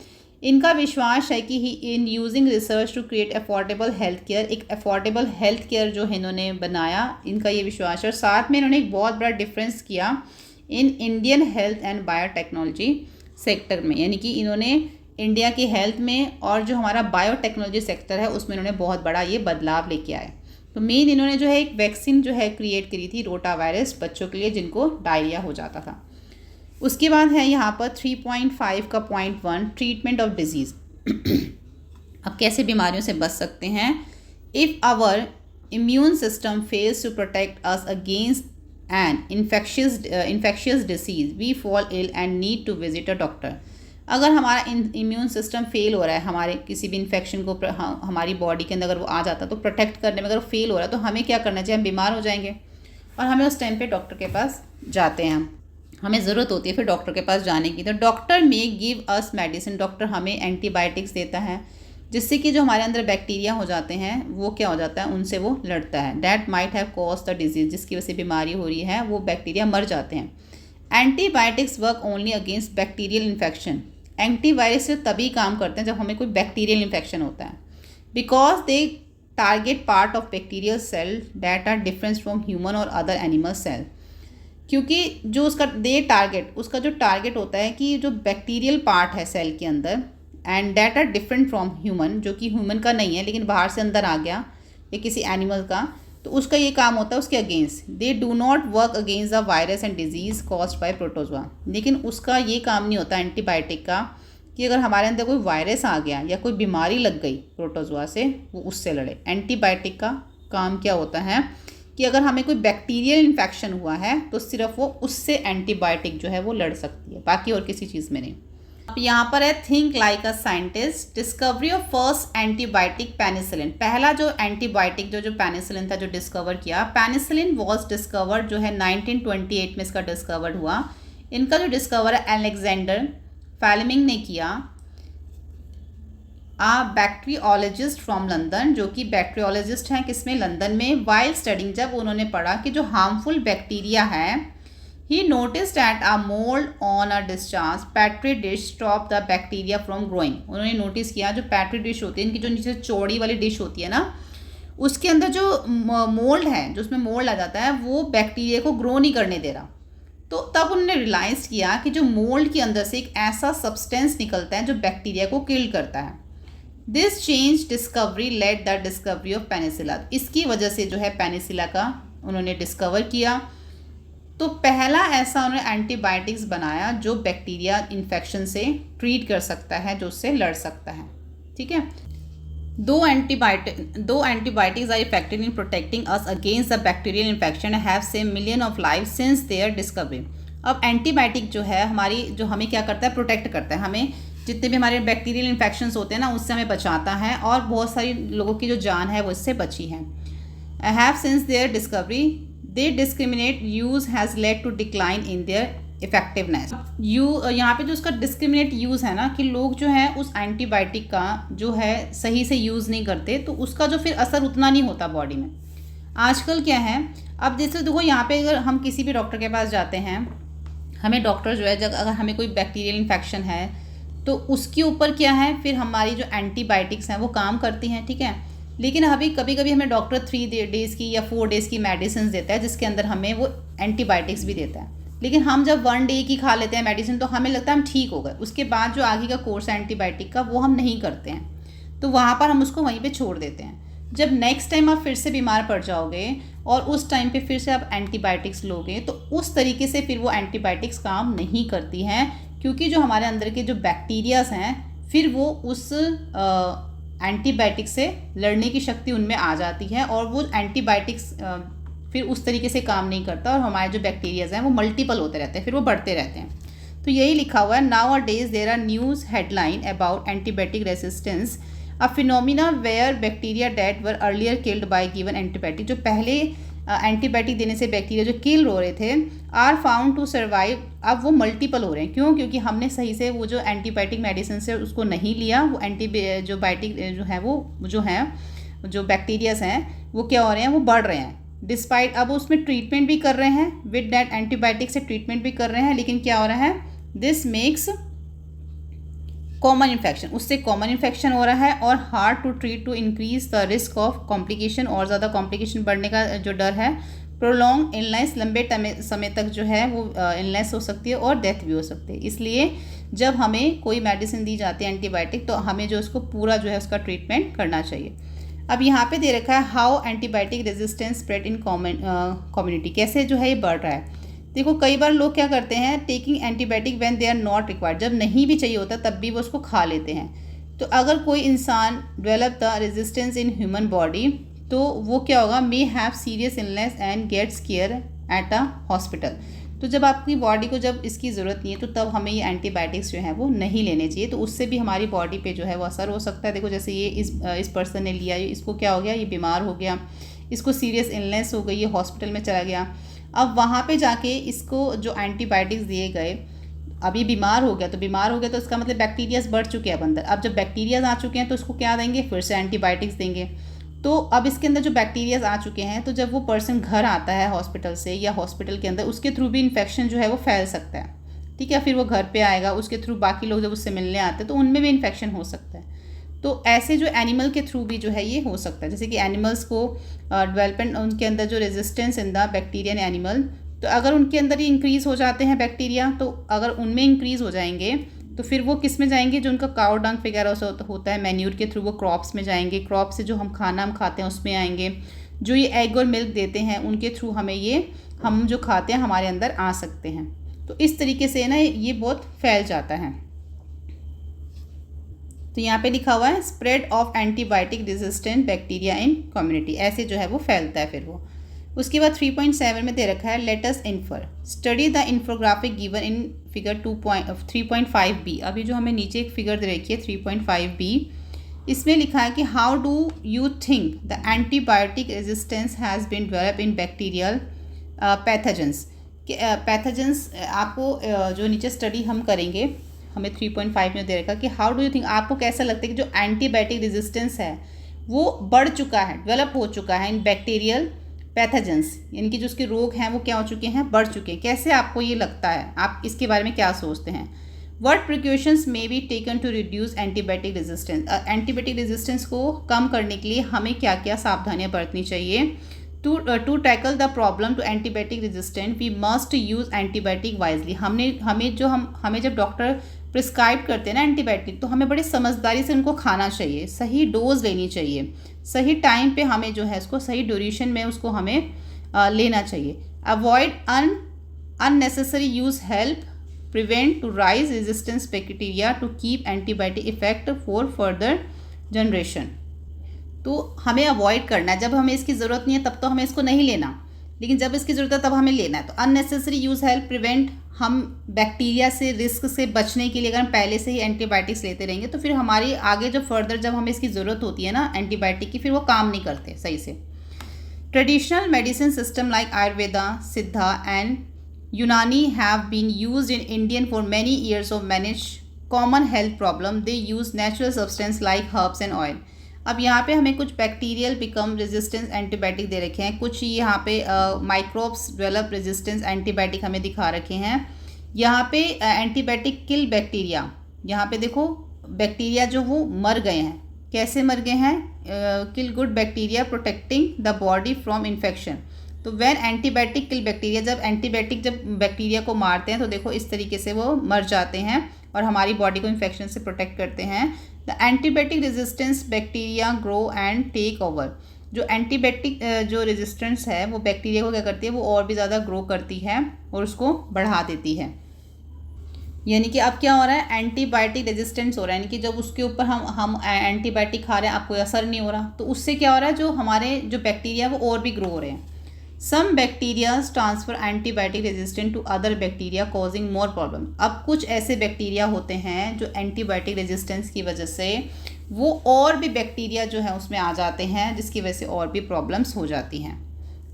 इनका विश्वास है कि ही in using research to create affordable health care, एक अफोर्डेबल हेल्थ केयर जो है इन्होंने बनाया, इनका ये विश्वास है। और साथ में इन्होंने एक बहुत बड़ा डिफरेंस किया in Indian health and biotechnology sector में, यानी कि इन्होंने इंडिया की हेल्थ में और जो हमारा बायोटेक्नोलॉजी सेक्टर है उसमें इन्होंने बहुत बड़ा ये बदलाव लेके आए। तो मेन इन्होंने जो है एक वैक्सीन जो है क्रिएट करी थी रोटा वायरस बच्चों के लिए जिनको डायरिया हो जाता था। उसके बाद है यहाँ पर 3.5 का पॉइंट 1, ट्रीटमेंट ऑफ डिजीज़। अब कैसे बीमारियों से बच सकते हैं। If our immune system fails to protect us against an infectious disease we fall ill and need to visit a doctor. अगर हमारा इम्यून सिस्टम फेल हो रहा है, हमारे किसी भी इन्फेक्शन को हमारी बॉडी के अंदर अगर वो आ जाता है तो प्रोटेक्ट करने में अगर फेल हो रहा है तो हमें क्या करना चाहिए, हम बीमार हो जाएंगे और हमें उस टाइम पे डॉक्टर के पास जाते हैं, हमें ज़रूरत होती है फिर डॉक्टर के पास जाने की। तो डॉक्टर में गिव अस मेडिसिन, डॉक्टर हमें एंटीबायोटिक्स देता है जिससे कि जो हमारे अंदर बैक्टीरिया हो जाते हैं वो क्या हो जाता है, उनसे वो लड़ता है। That might have cause the disease, जिसकी वजह से बीमारी हो रही है वो बैक्टीरिया मर जाते हैं। Antibiotics work only against bacterial infection, antivirus तभी काम करते हैं जब हमें कोई बैक्टीरियल इन्फेक्शन होता है, because they target part of bacterial cell that are different from human और अदर एनिमल सेल। क्योंकि जो उसका उसका जो टारगेट होता है कि जो बैक्टीरियल पार्ट है सेल के अंदर, and that are different from human, जो कि ह्यूमन का नहीं है लेकिन बाहर से अंदर आ गया या किसी एनिमल का, तो उसका ये काम होता है उसके against. They do not work against the virus and disease caused by protozoa, लेकिन उसका ये काम नहीं होता एंटीबायोटिक का कि अगर हमारे अंदर कोई वायरस आ गया या कोई बीमारी लग गई प्रोटोजोआ से, वो उससे लड़े। एंटीबायोटिक का काम क्या होता है कि अगर हमें कोई बैक्टीरियल इन्फेक्शन हुआ है तो सिर्फ वो उससे एंटीबायोटिक जो है वो लड़ सकती है, बाकी और किसी चीज़ में नहीं। अब यहाँ पर है think like a scientist, discovery of first antibiotic penicillin. पहला जो एंटीबायोटिक जो पेनिसिलिन था जो डिस्कवर किया, पेनिसिलिन वॉज डिस्कवर्ड जो है 1928 में इसका डिस्कवर्ड हुआ। इनका जो डिस्कवर है अलेक्जेंडर फ्लेमिंग ने किया, बैक्टीरियोलॉजिस्ट फ्रॉम लंदन, जो कि बैक्टीरियोलॉजिस्ट हैं किसमें, लंदन में। वाइल स्टडिंग, जब उन्होंने पढ़ा कि जो हार्मफुल बैक्टीरिया है, he noticed that a mold on a discharge petri dish stopped the bacteria from growing। उन्होंने नोटिस किया जो पेट्री डिश होती है, इनकी जो नीचे चौड़ी वाली डिश होती है ना, उसके अंदर जो मोल्ड है, जो उसमें मोल्ड आ जाता है, वो बैक्टीरिया को ग्रो नहीं करने दे रहा। तो तब उन्होंने रियलाइज़ किया कि जो मोल्ड के अंदर से एक ऐसा सब्सटेंस निकलता है जो बैक्टीरिया को किल करता है। This change discovery led the discovery of penicillin. इसकी वजह से जो है पेनिसिला का उन्होंने डिस्कवर किया। तो पहला ऐसा उन्होंने एंटीबायोटिक्स बनाया जो बैक्टीरिया इन्फेक्शन से ट्रीट कर सकता है, जो उससे लड़ सकता है। ठीक है, दो antibiotics are effective in protecting us against the bacterial infection have save million of life since their discovery. अब एंटीबायोटिक जो है हमारी, जो हमें क्या करता है, प्रोटेक्ट करता है, हमें जितने भी हमारे बैक्टीरियल इन्फेक्शंस होते हैं ना उससे हमें बचाता है, और बहुत सारी लोगों की जो जान है वो इससे बची है। Have since their discovery they discriminate use has led to decline in their effectiveness. यहाँ पे जो उसका डिस्क्रिमिनेट यूज़ है ना, कि लोग जो है उस एंटीबायोटिक का जो है सही से यूज़ नहीं करते, तो उसका जो फिर असर उतना नहीं होता बॉडी में। आजकल क्या है, अब जैसे देखो यहाँ पे अगर हम किसी भी डॉक्टर के पास जाते हैं, हमें डॉक्टर जो है, जब अगर हमें कोई बैक्टीरियल इन्फेक्शन है तो उसके ऊपर क्या है, फिर हमारी जो एंटीबायोटिक्स हैं वो काम करती हैं। ठीक है, लेकिन अभी कभी कभी हमें डॉक्टर 3 डेज़ की या 4 डेज़ की मेडिसिन देता है जिसके अंदर हमें वो एंटीबायोटिक्स भी देता है, लेकिन हम जब 1 डे की खा लेते हैं मेडिसिन तो हमें लगता है हम ठीक हो गए, उसके बाद जो आगे का कोर्स है एंटीबायोटिक का वो हम नहीं करते हैं, तो वहाँ पर हम उसको वहीं पे छोड़ देते हैं। जब नेक्स्ट टाइम आप फिर से बीमार पड़ जाओगे और उस टाइम पे फिर से आप एंटीबायोटिक्स लोगे तो उस तरीके से फिर वो एंटीबायोटिक्स काम नहीं करती हैं, क्योंकि जो हमारे अंदर के जो बैक्टीरियाज हैं फिर वो उस एंटीबायोटिक से लड़ने की शक्ति उनमें आ जाती है और वो एंटीबायोटिक्स फिर उस तरीके से काम नहीं करता और हमारे जो बैक्टीरियाज हैं वो मल्टीपल होते रहते हैं, फिर वो बढ़ते रहते हैं। तो यही लिखा हुआ है, nowadays there are news headline about antibiotic resistance, a phenomena where bacteria that were earlier killed by given antibiotic. जो पहले एंटीबायोटिक देने से बैक्टीरिया जो किल हो रहे थे आर फाउंड टू सर्वाइव, अब वो मल्टीपल हो रहे हैं। क्यों? क्योंकि हमने सही से वो जो एंटीबायोटिक मेडिसिन से उसको नहीं लिया, वो जो बायोटिक जो है वो जो हैं जो बैक्टीरियाज हैं वो क्या हो रहे हैं, वो बढ़ रहे हैं। डिस्पाइट, अब उसमें ट्रीटमेंट भी कर रहे हैं, विद डैट एंटीबायोटिक से ट्रीटमेंट भी कर रहे हैं, लेकिन क्या हो रहा है, दिस मेक्स कॉमन इन्फेक्शन, उससे कॉमन इन्फेक्शन हो रहा है और hard to treat to increase the risk of complication, और ज़्यादा कॉम्प्लिकेशन बढ़ने का जो डर है। प्रोलॉन्ग इलनेस, लंबे समय तक जो है वो इलनेस हो सकती है और डेथ भी हो सकती है। इसलिए जब हमें कोई मेडिसिन दी जाती है एंटीबायोटिक, तो हमें जो उसको पूरा जो है उसका ट्रीटमेंट करना चाहिए। अब यहाँ पे दे रखा है how antibiotic resistance spread in community, कैसे जो है ये बढ़ रहा है। देखो कई बार लोग क्या करते हैं, taking antibiotic when they are not required, जब नहीं भी चाहिए होता तब भी वो उसको खा लेते हैं। तो अगर कोई इंसान develop the resistance in human body, तो वो क्या होगा, may have serious illness and gets care at a hospital. तो जब आपकी बॉडी को जब इसकी ज़रूरत नहीं है तो तब हमें ये एंटीबायोटिक्स जो है वो नहीं लेने चाहिए, तो उससे भी हमारी बॉडी पे जो है वो असर हो सकता है। देखो जैसे ये इस पर्सन ने लिया, इसको क्या हो गया, ये बीमार हो गया, इसको सीरियस इलनेस हो गई, ये हॉस्पिटल में चला गया। अब वहाँ पे जाके इसको जो एंटीबायोटिक्स दिए गए, अब ये बीमार हो गया, तो इसका मतलब बैक्टीरियाज बढ़ चुके हैं अब अंदर। अब जब बैक्टीरियाज आ चुके हैं तो इसको क्या देंगे, फिर से एंटीबायोटिक्स देंगे। तो अब इसके अंदर जो बैक्टीरियाज आ चुके हैं, तो जब वो पर्सन घर आता है हॉस्पिटल से या हॉस्पिटल के अंदर, उसके थ्रू भी इन्फेक्शन जो है वो फैल सकता है। ठीक है, फिर वो घर पे आएगा, उसके थ्रू बाकी लोग जब उससे मिलने आते हैं तो उनमें भी इन्फेक्शन हो सकता है। तो ऐसे जो एनिमल के थ्रू भी जो है ये हो सकता है, जैसे कि एनिमल्स को डेवलपमेंट, उनके अंदर जो resistance in the Bactrian animal, तो अगर उनके अंदर ही इंक्रीज़ हो जाते हैं बैक्टीरिया, तो अगर उनमें इंक्रीज़ हो जाएंगे तो फिर वो किस में जाएंगे, जो उनका काउ डंग वगैरह से होता है मैन्यूर के थ्रू, वो क्रॉप्स में जाएंगे, क्रॉप से जो हम खाते हैं उसमें आएंगे, जो ये एग और मिल्क देते हैं उनके थ्रू हमें ये हम जो खाते हैं हमारे अंदर आ सकते हैं। तो इस तरीके से ना ये बहुत फैल जाता है। तो यहाँ पे लिखा हुआ है spread of antibiotic resistant bacteria in community, ऐसे जो है वो फैलता है फिर वो। उसके बाद 3.7 में दे रखा है let us infer, study the infographic given in figure 3.5b। अभी जो हमें नीचे एक फिगर दे रखी है 3.5b, इसमें लिखा है कि how do you think the antibiotic resistance has been develop in bacterial pathogens. Pathogens आपको जो नीचे स्टडी हम करेंगे, हमें 3.5 में दे रखा कि हाउ डू यू थिंक, आपको कैसा लगता है कि जो एंटीबायोटिक रेजिस्टेंस है वो बढ़ चुका है, डेवलप हो चुका है इन बैक्टीरियल पैथोजेंस, यानी कि जो उसके रोग हैं वो क्या हो चुके हैं, बढ़ चुके हैं। कैसे आपको ये लगता है, आप इसके बारे में क्या सोचते हैं? What precautions may be taken to reduce antibiotic resistance, antibiotic resistance को कम करने के लिए हमें क्या क्या सावधानियां बरतनी चाहिए? To tackle the problem to antibiotic resistant we must use antibiotic wisely. हमें जब डॉक्टर प्रिस्क्राइब करते हैं ना एंटीबायोटिक, तो हमें बड़ी समझदारी से उनको खाना चाहिए, सही डोज लेनी चाहिए, सही टाइम पे हमें जो है उसको सही ड्यूरेशन में उसको हमें लेना चाहिए। Avoid unnecessary use help prevent to rise resistance bacteria to keep antibiotic effect for further generation. तो हमें अवॉइड करना है, जब हमें इसकी ज़रूरत नहीं है तब तो हमें इसको नहीं लेना, लेकिन जब इसकी ज़रूरत है तब हमें लेना है। तो अननेसेसरी यूज़ हेल्प प्रिवेंट, हम बैक्टीरिया से रिस्क से बचने के लिए अगर हम पहले से ही एंटीबायोटिक्स लेते रहेंगे तो फिर हमारी आगे जो फर्दर जब हमें इसकी ज़रूरत होती है ना एंटीबायोटिक की, फिर वो काम नहीं करते सही से। Traditional medicine system like Ayurveda, Siddha and Unani have been used in Indian for many years of manage common health problem. They use natural substance like herbs and oil. अब यहाँ पे हमें कुछ बैक्टीरियल बिकम रेजिस्टेंस एंटीबायोटिक दे रखे हैं, कुछ यहाँ पे माइक्रोब्स डेवलप रेजिस्टेंस एंटीबायोटिक हमें दिखा रखे हैं। यहाँ पे एंटीबायोटिक किल बैक्टीरिया, यहाँ पे देखो बैक्टीरिया जो वो मर गए हैं, कैसे मर गए हैं, kill good bacteria protecting the body from infection. तो व्हेन एंटीबायोटिक किल बैक्टीरिया, जब बैक्टीरिया को मारते हैं तो देखो इस तरीके से वो मर जाते हैं और हमारी बॉडी को इन्फेक्शन से प्रोटेक्ट करते हैं। The antibiotic resistance bacteria grow and take over. जो एंटीबायोटिक जो रेजिस्टेंस है वो बैक्टीरिया को क्या करती है, वो और भी ज़्यादा ग्रो करती है और उसको बढ़ा देती है। यानी कि अब क्या हो रहा है, एंटीबायोटिक रेजिस्टेंस हो रहा है, यानी कि जब उसके ऊपर हम एंटीबायोटिक खा रहे हैं, अब कोई असर नहीं हो रहा, तो उससे क्या हो रहा है, जो हमारे जो बैक्टीरिया वो और भी ग्रो हो रहे हैं. Some bacterias transfer antibiotic resistant to other bacteria causing more problem. अब कुछ ऐसे बैक्टीरिया होते हैं जो एंटीबायोटिक रेजिस्टेंस की वजह से वो और भी बैक्टीरिया जो है उसमें आ जाते हैं, जिसकी वजह से और भी प्रॉब्लम्स हो जाती हैं.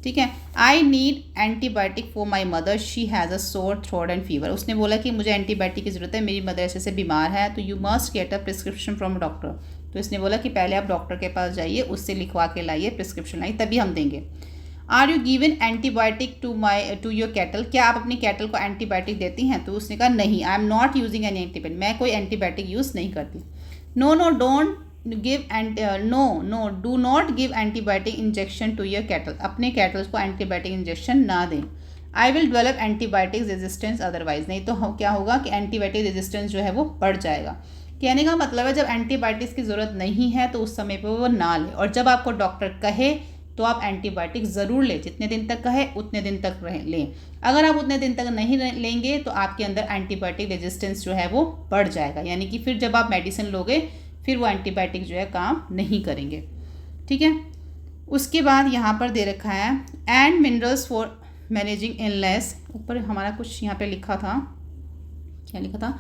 ठीक है. I need antibiotic for my mother, she has a sore throat and fever. उसने बोला कि मुझे एंटीबायोटिक की ज़रूरत है, मेरी मदर ऐसे से बीमार है, तो you must get a prescription from doctor. तो इसने बोला कि पहले आप डॉक्टर के पास जाइए, उससे लिखवा के लाइए, प्रिस्क्रिप्शन लाइए, तभी हम देंगे. Are you given antibiotic to your cattle, क्या आप अपनी कैटल को एंटीबायोटिक देती हैं? तो उसने कहा नहीं, I am not using any antibiotic, मैं कोई एंटीबायोटिक यूज़ नहीं करती. No no don't give no do not give antibiotic injection to your cattle, अपने कैटल्स को एंटीबायोटिक इंजेक्शन ना दें. I will develop antibiotic resistance otherwise, नहीं तो क्या होगा कि एंटीबायोटिक रेजिस्टेंस जो है वो बढ़ जाएगा. कहने का मतलब है जब एंटीबायोटिक्स की ज़रूरत नहीं है तो उस समय पर वो ना ले, और जब आपको डॉक्टर कहे तो आप एंटीबायोटिक ज़रूर लें, जितने दिन तक कहे उतने दिन तक लें. अगर आप उतने दिन तक नहीं लेंगे तो आपके अंदर एंटीबायोटिक रेजिस्टेंस जो है वो बढ़ जाएगा, यानी कि फिर जब आप मेडिसिन लोगे फिर वो एंटीबायोटिक जो है काम नहीं करेंगे. ठीक है. उसके बाद यहाँ पर दे रखा है and minerals for managing illness. ऊपर हमारा कुछ यहाँ पे लिखा था, क्या लिखा था,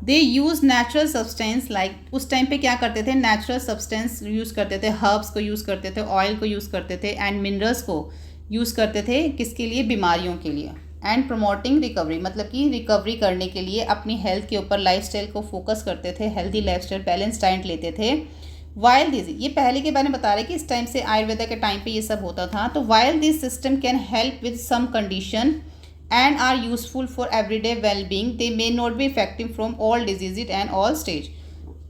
दे यूज़ नेचुरल सब्सटेंस लाइक, उस टाइम पे क्या करते थे, नेचुरल सब्सटेंस यूज़ करते थे, हर्ब्स को यूज़ करते थे, ऑयल को यूज़ करते थे, एंड मिनरल्स को यूज़ करते थे, किसके लिए, बीमारियों के लिए. एंड प्रमोटिंग रिकवरी, मतलब कि रिकवरी करने के लिए अपनी हेल्थ के ऊपर लाइफस्टाइल को फोकस करते थे, हेल्दी लाइफस्टाइल, बैलेंस डाइट लेते थे. वाइल दिस, ये पहले के बारे में बता रहे कि इस टाइम से आयुर्वेदा के टाइम पे ये सब होता था. तो while this system can help with some condition and are useful for everyday well-being, they may not be effective from all diseases and all stage.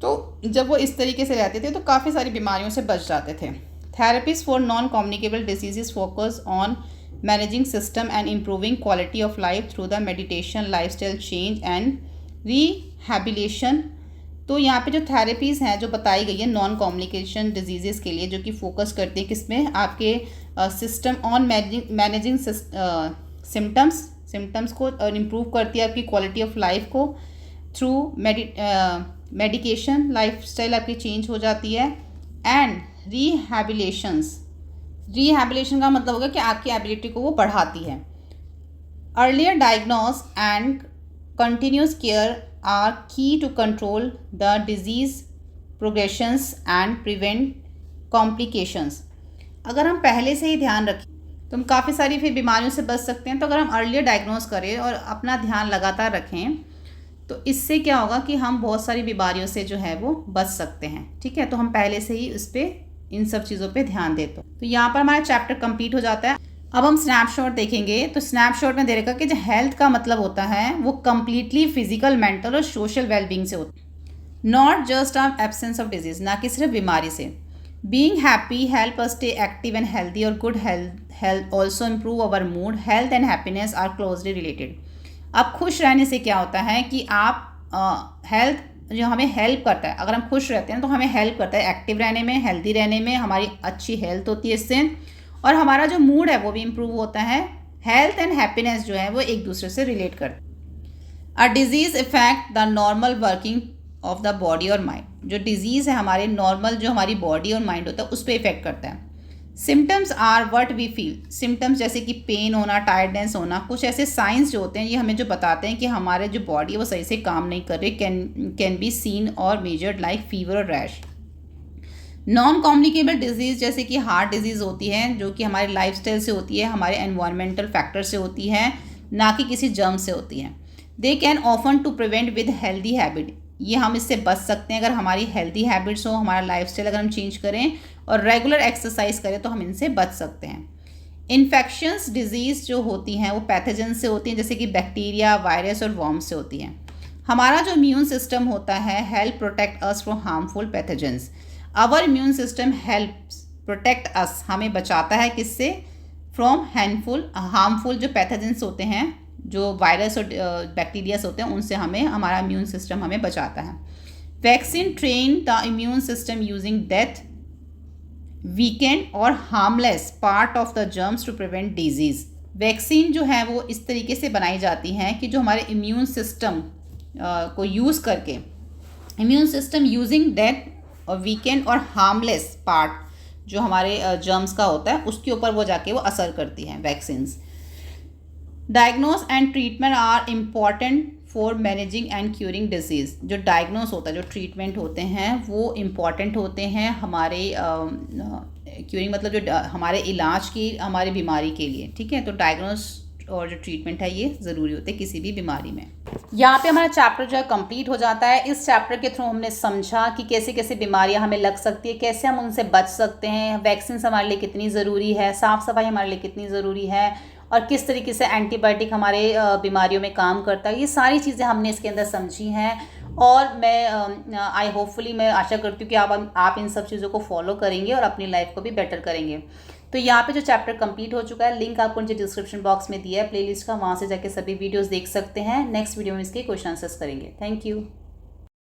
तो जब वो इस तरीके से रहते थे तो काफ़ी सारी बीमारियों से बच जाते थे. Therapies for non communicable diseases focus on managing system and improving quality of life through the meditation, lifestyle change and rehabilitation. तो यहाँ पे जो थेरेपीज़ हैं जो बताई गई है नॉन कम्युनिकेशन डिजीज़ेस के लिए, जो कि फोकस करती है किसमें, आपके सिस्टम ऑन मैनेजिंग सिम्टम्स को, और इम्प्रूव करती है आपकी क्वालिटी ऑफ लाइफ को थ्रू मेडिकेशन, लाइफस्टाइल आपकी चेंज हो जाती है. एंड रिहैबिलिटेशन का मतलब होगा कि आपकी एबिलिटी को वो बढ़ाती है. Earlier diagnose and continuous care are key to control the disease progressions and prevent complications. अगर हम पहले से ही ध्यान रखें तो हम काफ़ी सारी फिर बीमारियों से बच सकते हैं. तो अगर हम अर्लियर डायग्नोस करें और अपना ध्यान लगातार रखें तो इससे क्या होगा कि हम बहुत सारी बीमारियों से जो है वो बच सकते हैं. ठीक है. तो हम पहले से ही इस पर इन सब चीज़ों पे ध्यान देते. तो यहाँ पर हमारा चैप्टर कंप्लीट हो जाता है. अब हम स्नैपशॉट देखेंगे. तो स्नैपशॉट में दे रखा कि जो हेल्थ का मतलब होता है वो कम्प्लीटली फिजिकल, मेंटल और सोशल वेलबींग से होता है, not just absence of disease, ना कि सिर्फ बीमारी से. Being happy help us stay active and healthy, or good health also improve our mood. Health and happiness are closely related. अब खुश रहने से क्या होता है कि आप हेल्थ जो हमें हेल्प करता है, अगर हम खुश रहते हैं तो हमें हेल्प करता है एक्टिव रहने में, हेल्दी रहने में, हमारी अच्छी हेल्थ होती है इससे, और हमारा जो मूड है वो भी इम्प्रूव होता है. हेल्थ एंड हैप्पीनेस जो है वो एक दूसरे से रिलेट करते हैं. A disease effect the normal working of the body और माइंड. जो डिजीज़ है हमारे नॉर्मल जो हमारी बॉडी और माइंड होता है उस पर इफेक्ट करता है. Symptoms are what we feel. Symptoms जैसे कि पेन होना, टायर्डनेस होना, कुछ ऐसे साइंस जो होते हैं ये हमें जो बताते हैं कि हमारे जो बॉडी है वो सही से काम नहीं कर रही. कैन बी सीन और मेजर्ड लाइक फीवर और रैश. नॉन कम्युनिकेबल डिजीज़ जैसे कि हार्ट डिजीज़ होती है, जो कि हमारे लाइफस्टाइल से होती है, हमारे एनवायरमेंटल फैक्टर से होती है, ना कि किसी जर्म से होती है. They can often to prevent with healthy habit. ये हम इससे बच सकते हैं अगर हमारी हेल्दी हैबिट्स हो, हमारा लाइफस्टाइल अगर हम चेंज करें और रेगुलर एक्सरसाइज करें तो हम इनसे बच सकते हैं. इन्फेक्शंस डिजीज़ जो होती हैं वो पैथोजन से होती हैं, जैसे कि बैक्टीरिया, वायरस और वर्म से होती हैं. हमारा जो इम्यून सिस्टम होता है help protect us from harmful pathogens. Our immune system helps protect us, हमें बचाता है किससे, फ्रॉम हार्मफुल जो पैथोजेंस होते हैं, जो वायरस और बैक्टीरियास होते हैं उनसे हमें, हमारा इम्यून सिस्टम हमें बचाता है. Vaccine train the immune system using dead, weakened और harmless part of the germs to prevent disease. Vaccine जो है वो इस तरीके से बनाई जाती हैं कि जो हमारे इम्यून सिस्टम को यूज़ करके immune system using that weekend और हार्मलेस पार्ट जो हमारे जर्म्स का होता है उसके ऊपर वो जाके वो असर करती हैं vaccines. Diagnose and treatment are important for managing and curing disease. जो डायग्नोस होता है, जो ट्रीटमेंट होते हैं वो इम्पॉर्टेंट होते हैं हमारे क्यूरिंग मतलब जो हमारे इलाज की हमारी बीमारी के लिए, ठीक है। तो डायग्नोस और जो ट्रीटमेंट है ये ज़रूरी होते हैं किसी भी बीमारी में। यहाँ पे हमारा चैप्टर जो है कंप्लीट हो जाता है। इस चैप्टर के थ्रू हमने समझा कि कैसे कैसे बीमारियाँ हमें लग सकती है, कैसे हम उनसे बच सकते हैं, वैक्सीन हमारे लिए कितनी ज़रूरी है, साफ़ सफाई हमारे लिए कितनी ज़रूरी है और किस तरीके से एंटीबायोटिक हमारे बीमारियों में काम करता है। ये सारी चीज़ें हमने इसके अंदर समझी हैं और मैं होपफुली मैं आशा करती हूँ कि आप इन सब चीज़ों को फॉलो करेंगे और अपनी लाइफ को भी बेटर करेंगे। तो यहाँ पे जो चैप्टर कंप्लीट हो चुका है, लिंक आपको नीचे डिस्क्रिप्शन बॉक्स में दिया है प्लेलिस्ट का, वहाँ से जाके सभी वीडियोस देख सकते हैं। नेक्स्ट वीडियो में इसके क्वेश्चन आंसर्स करेंगे। Thank you.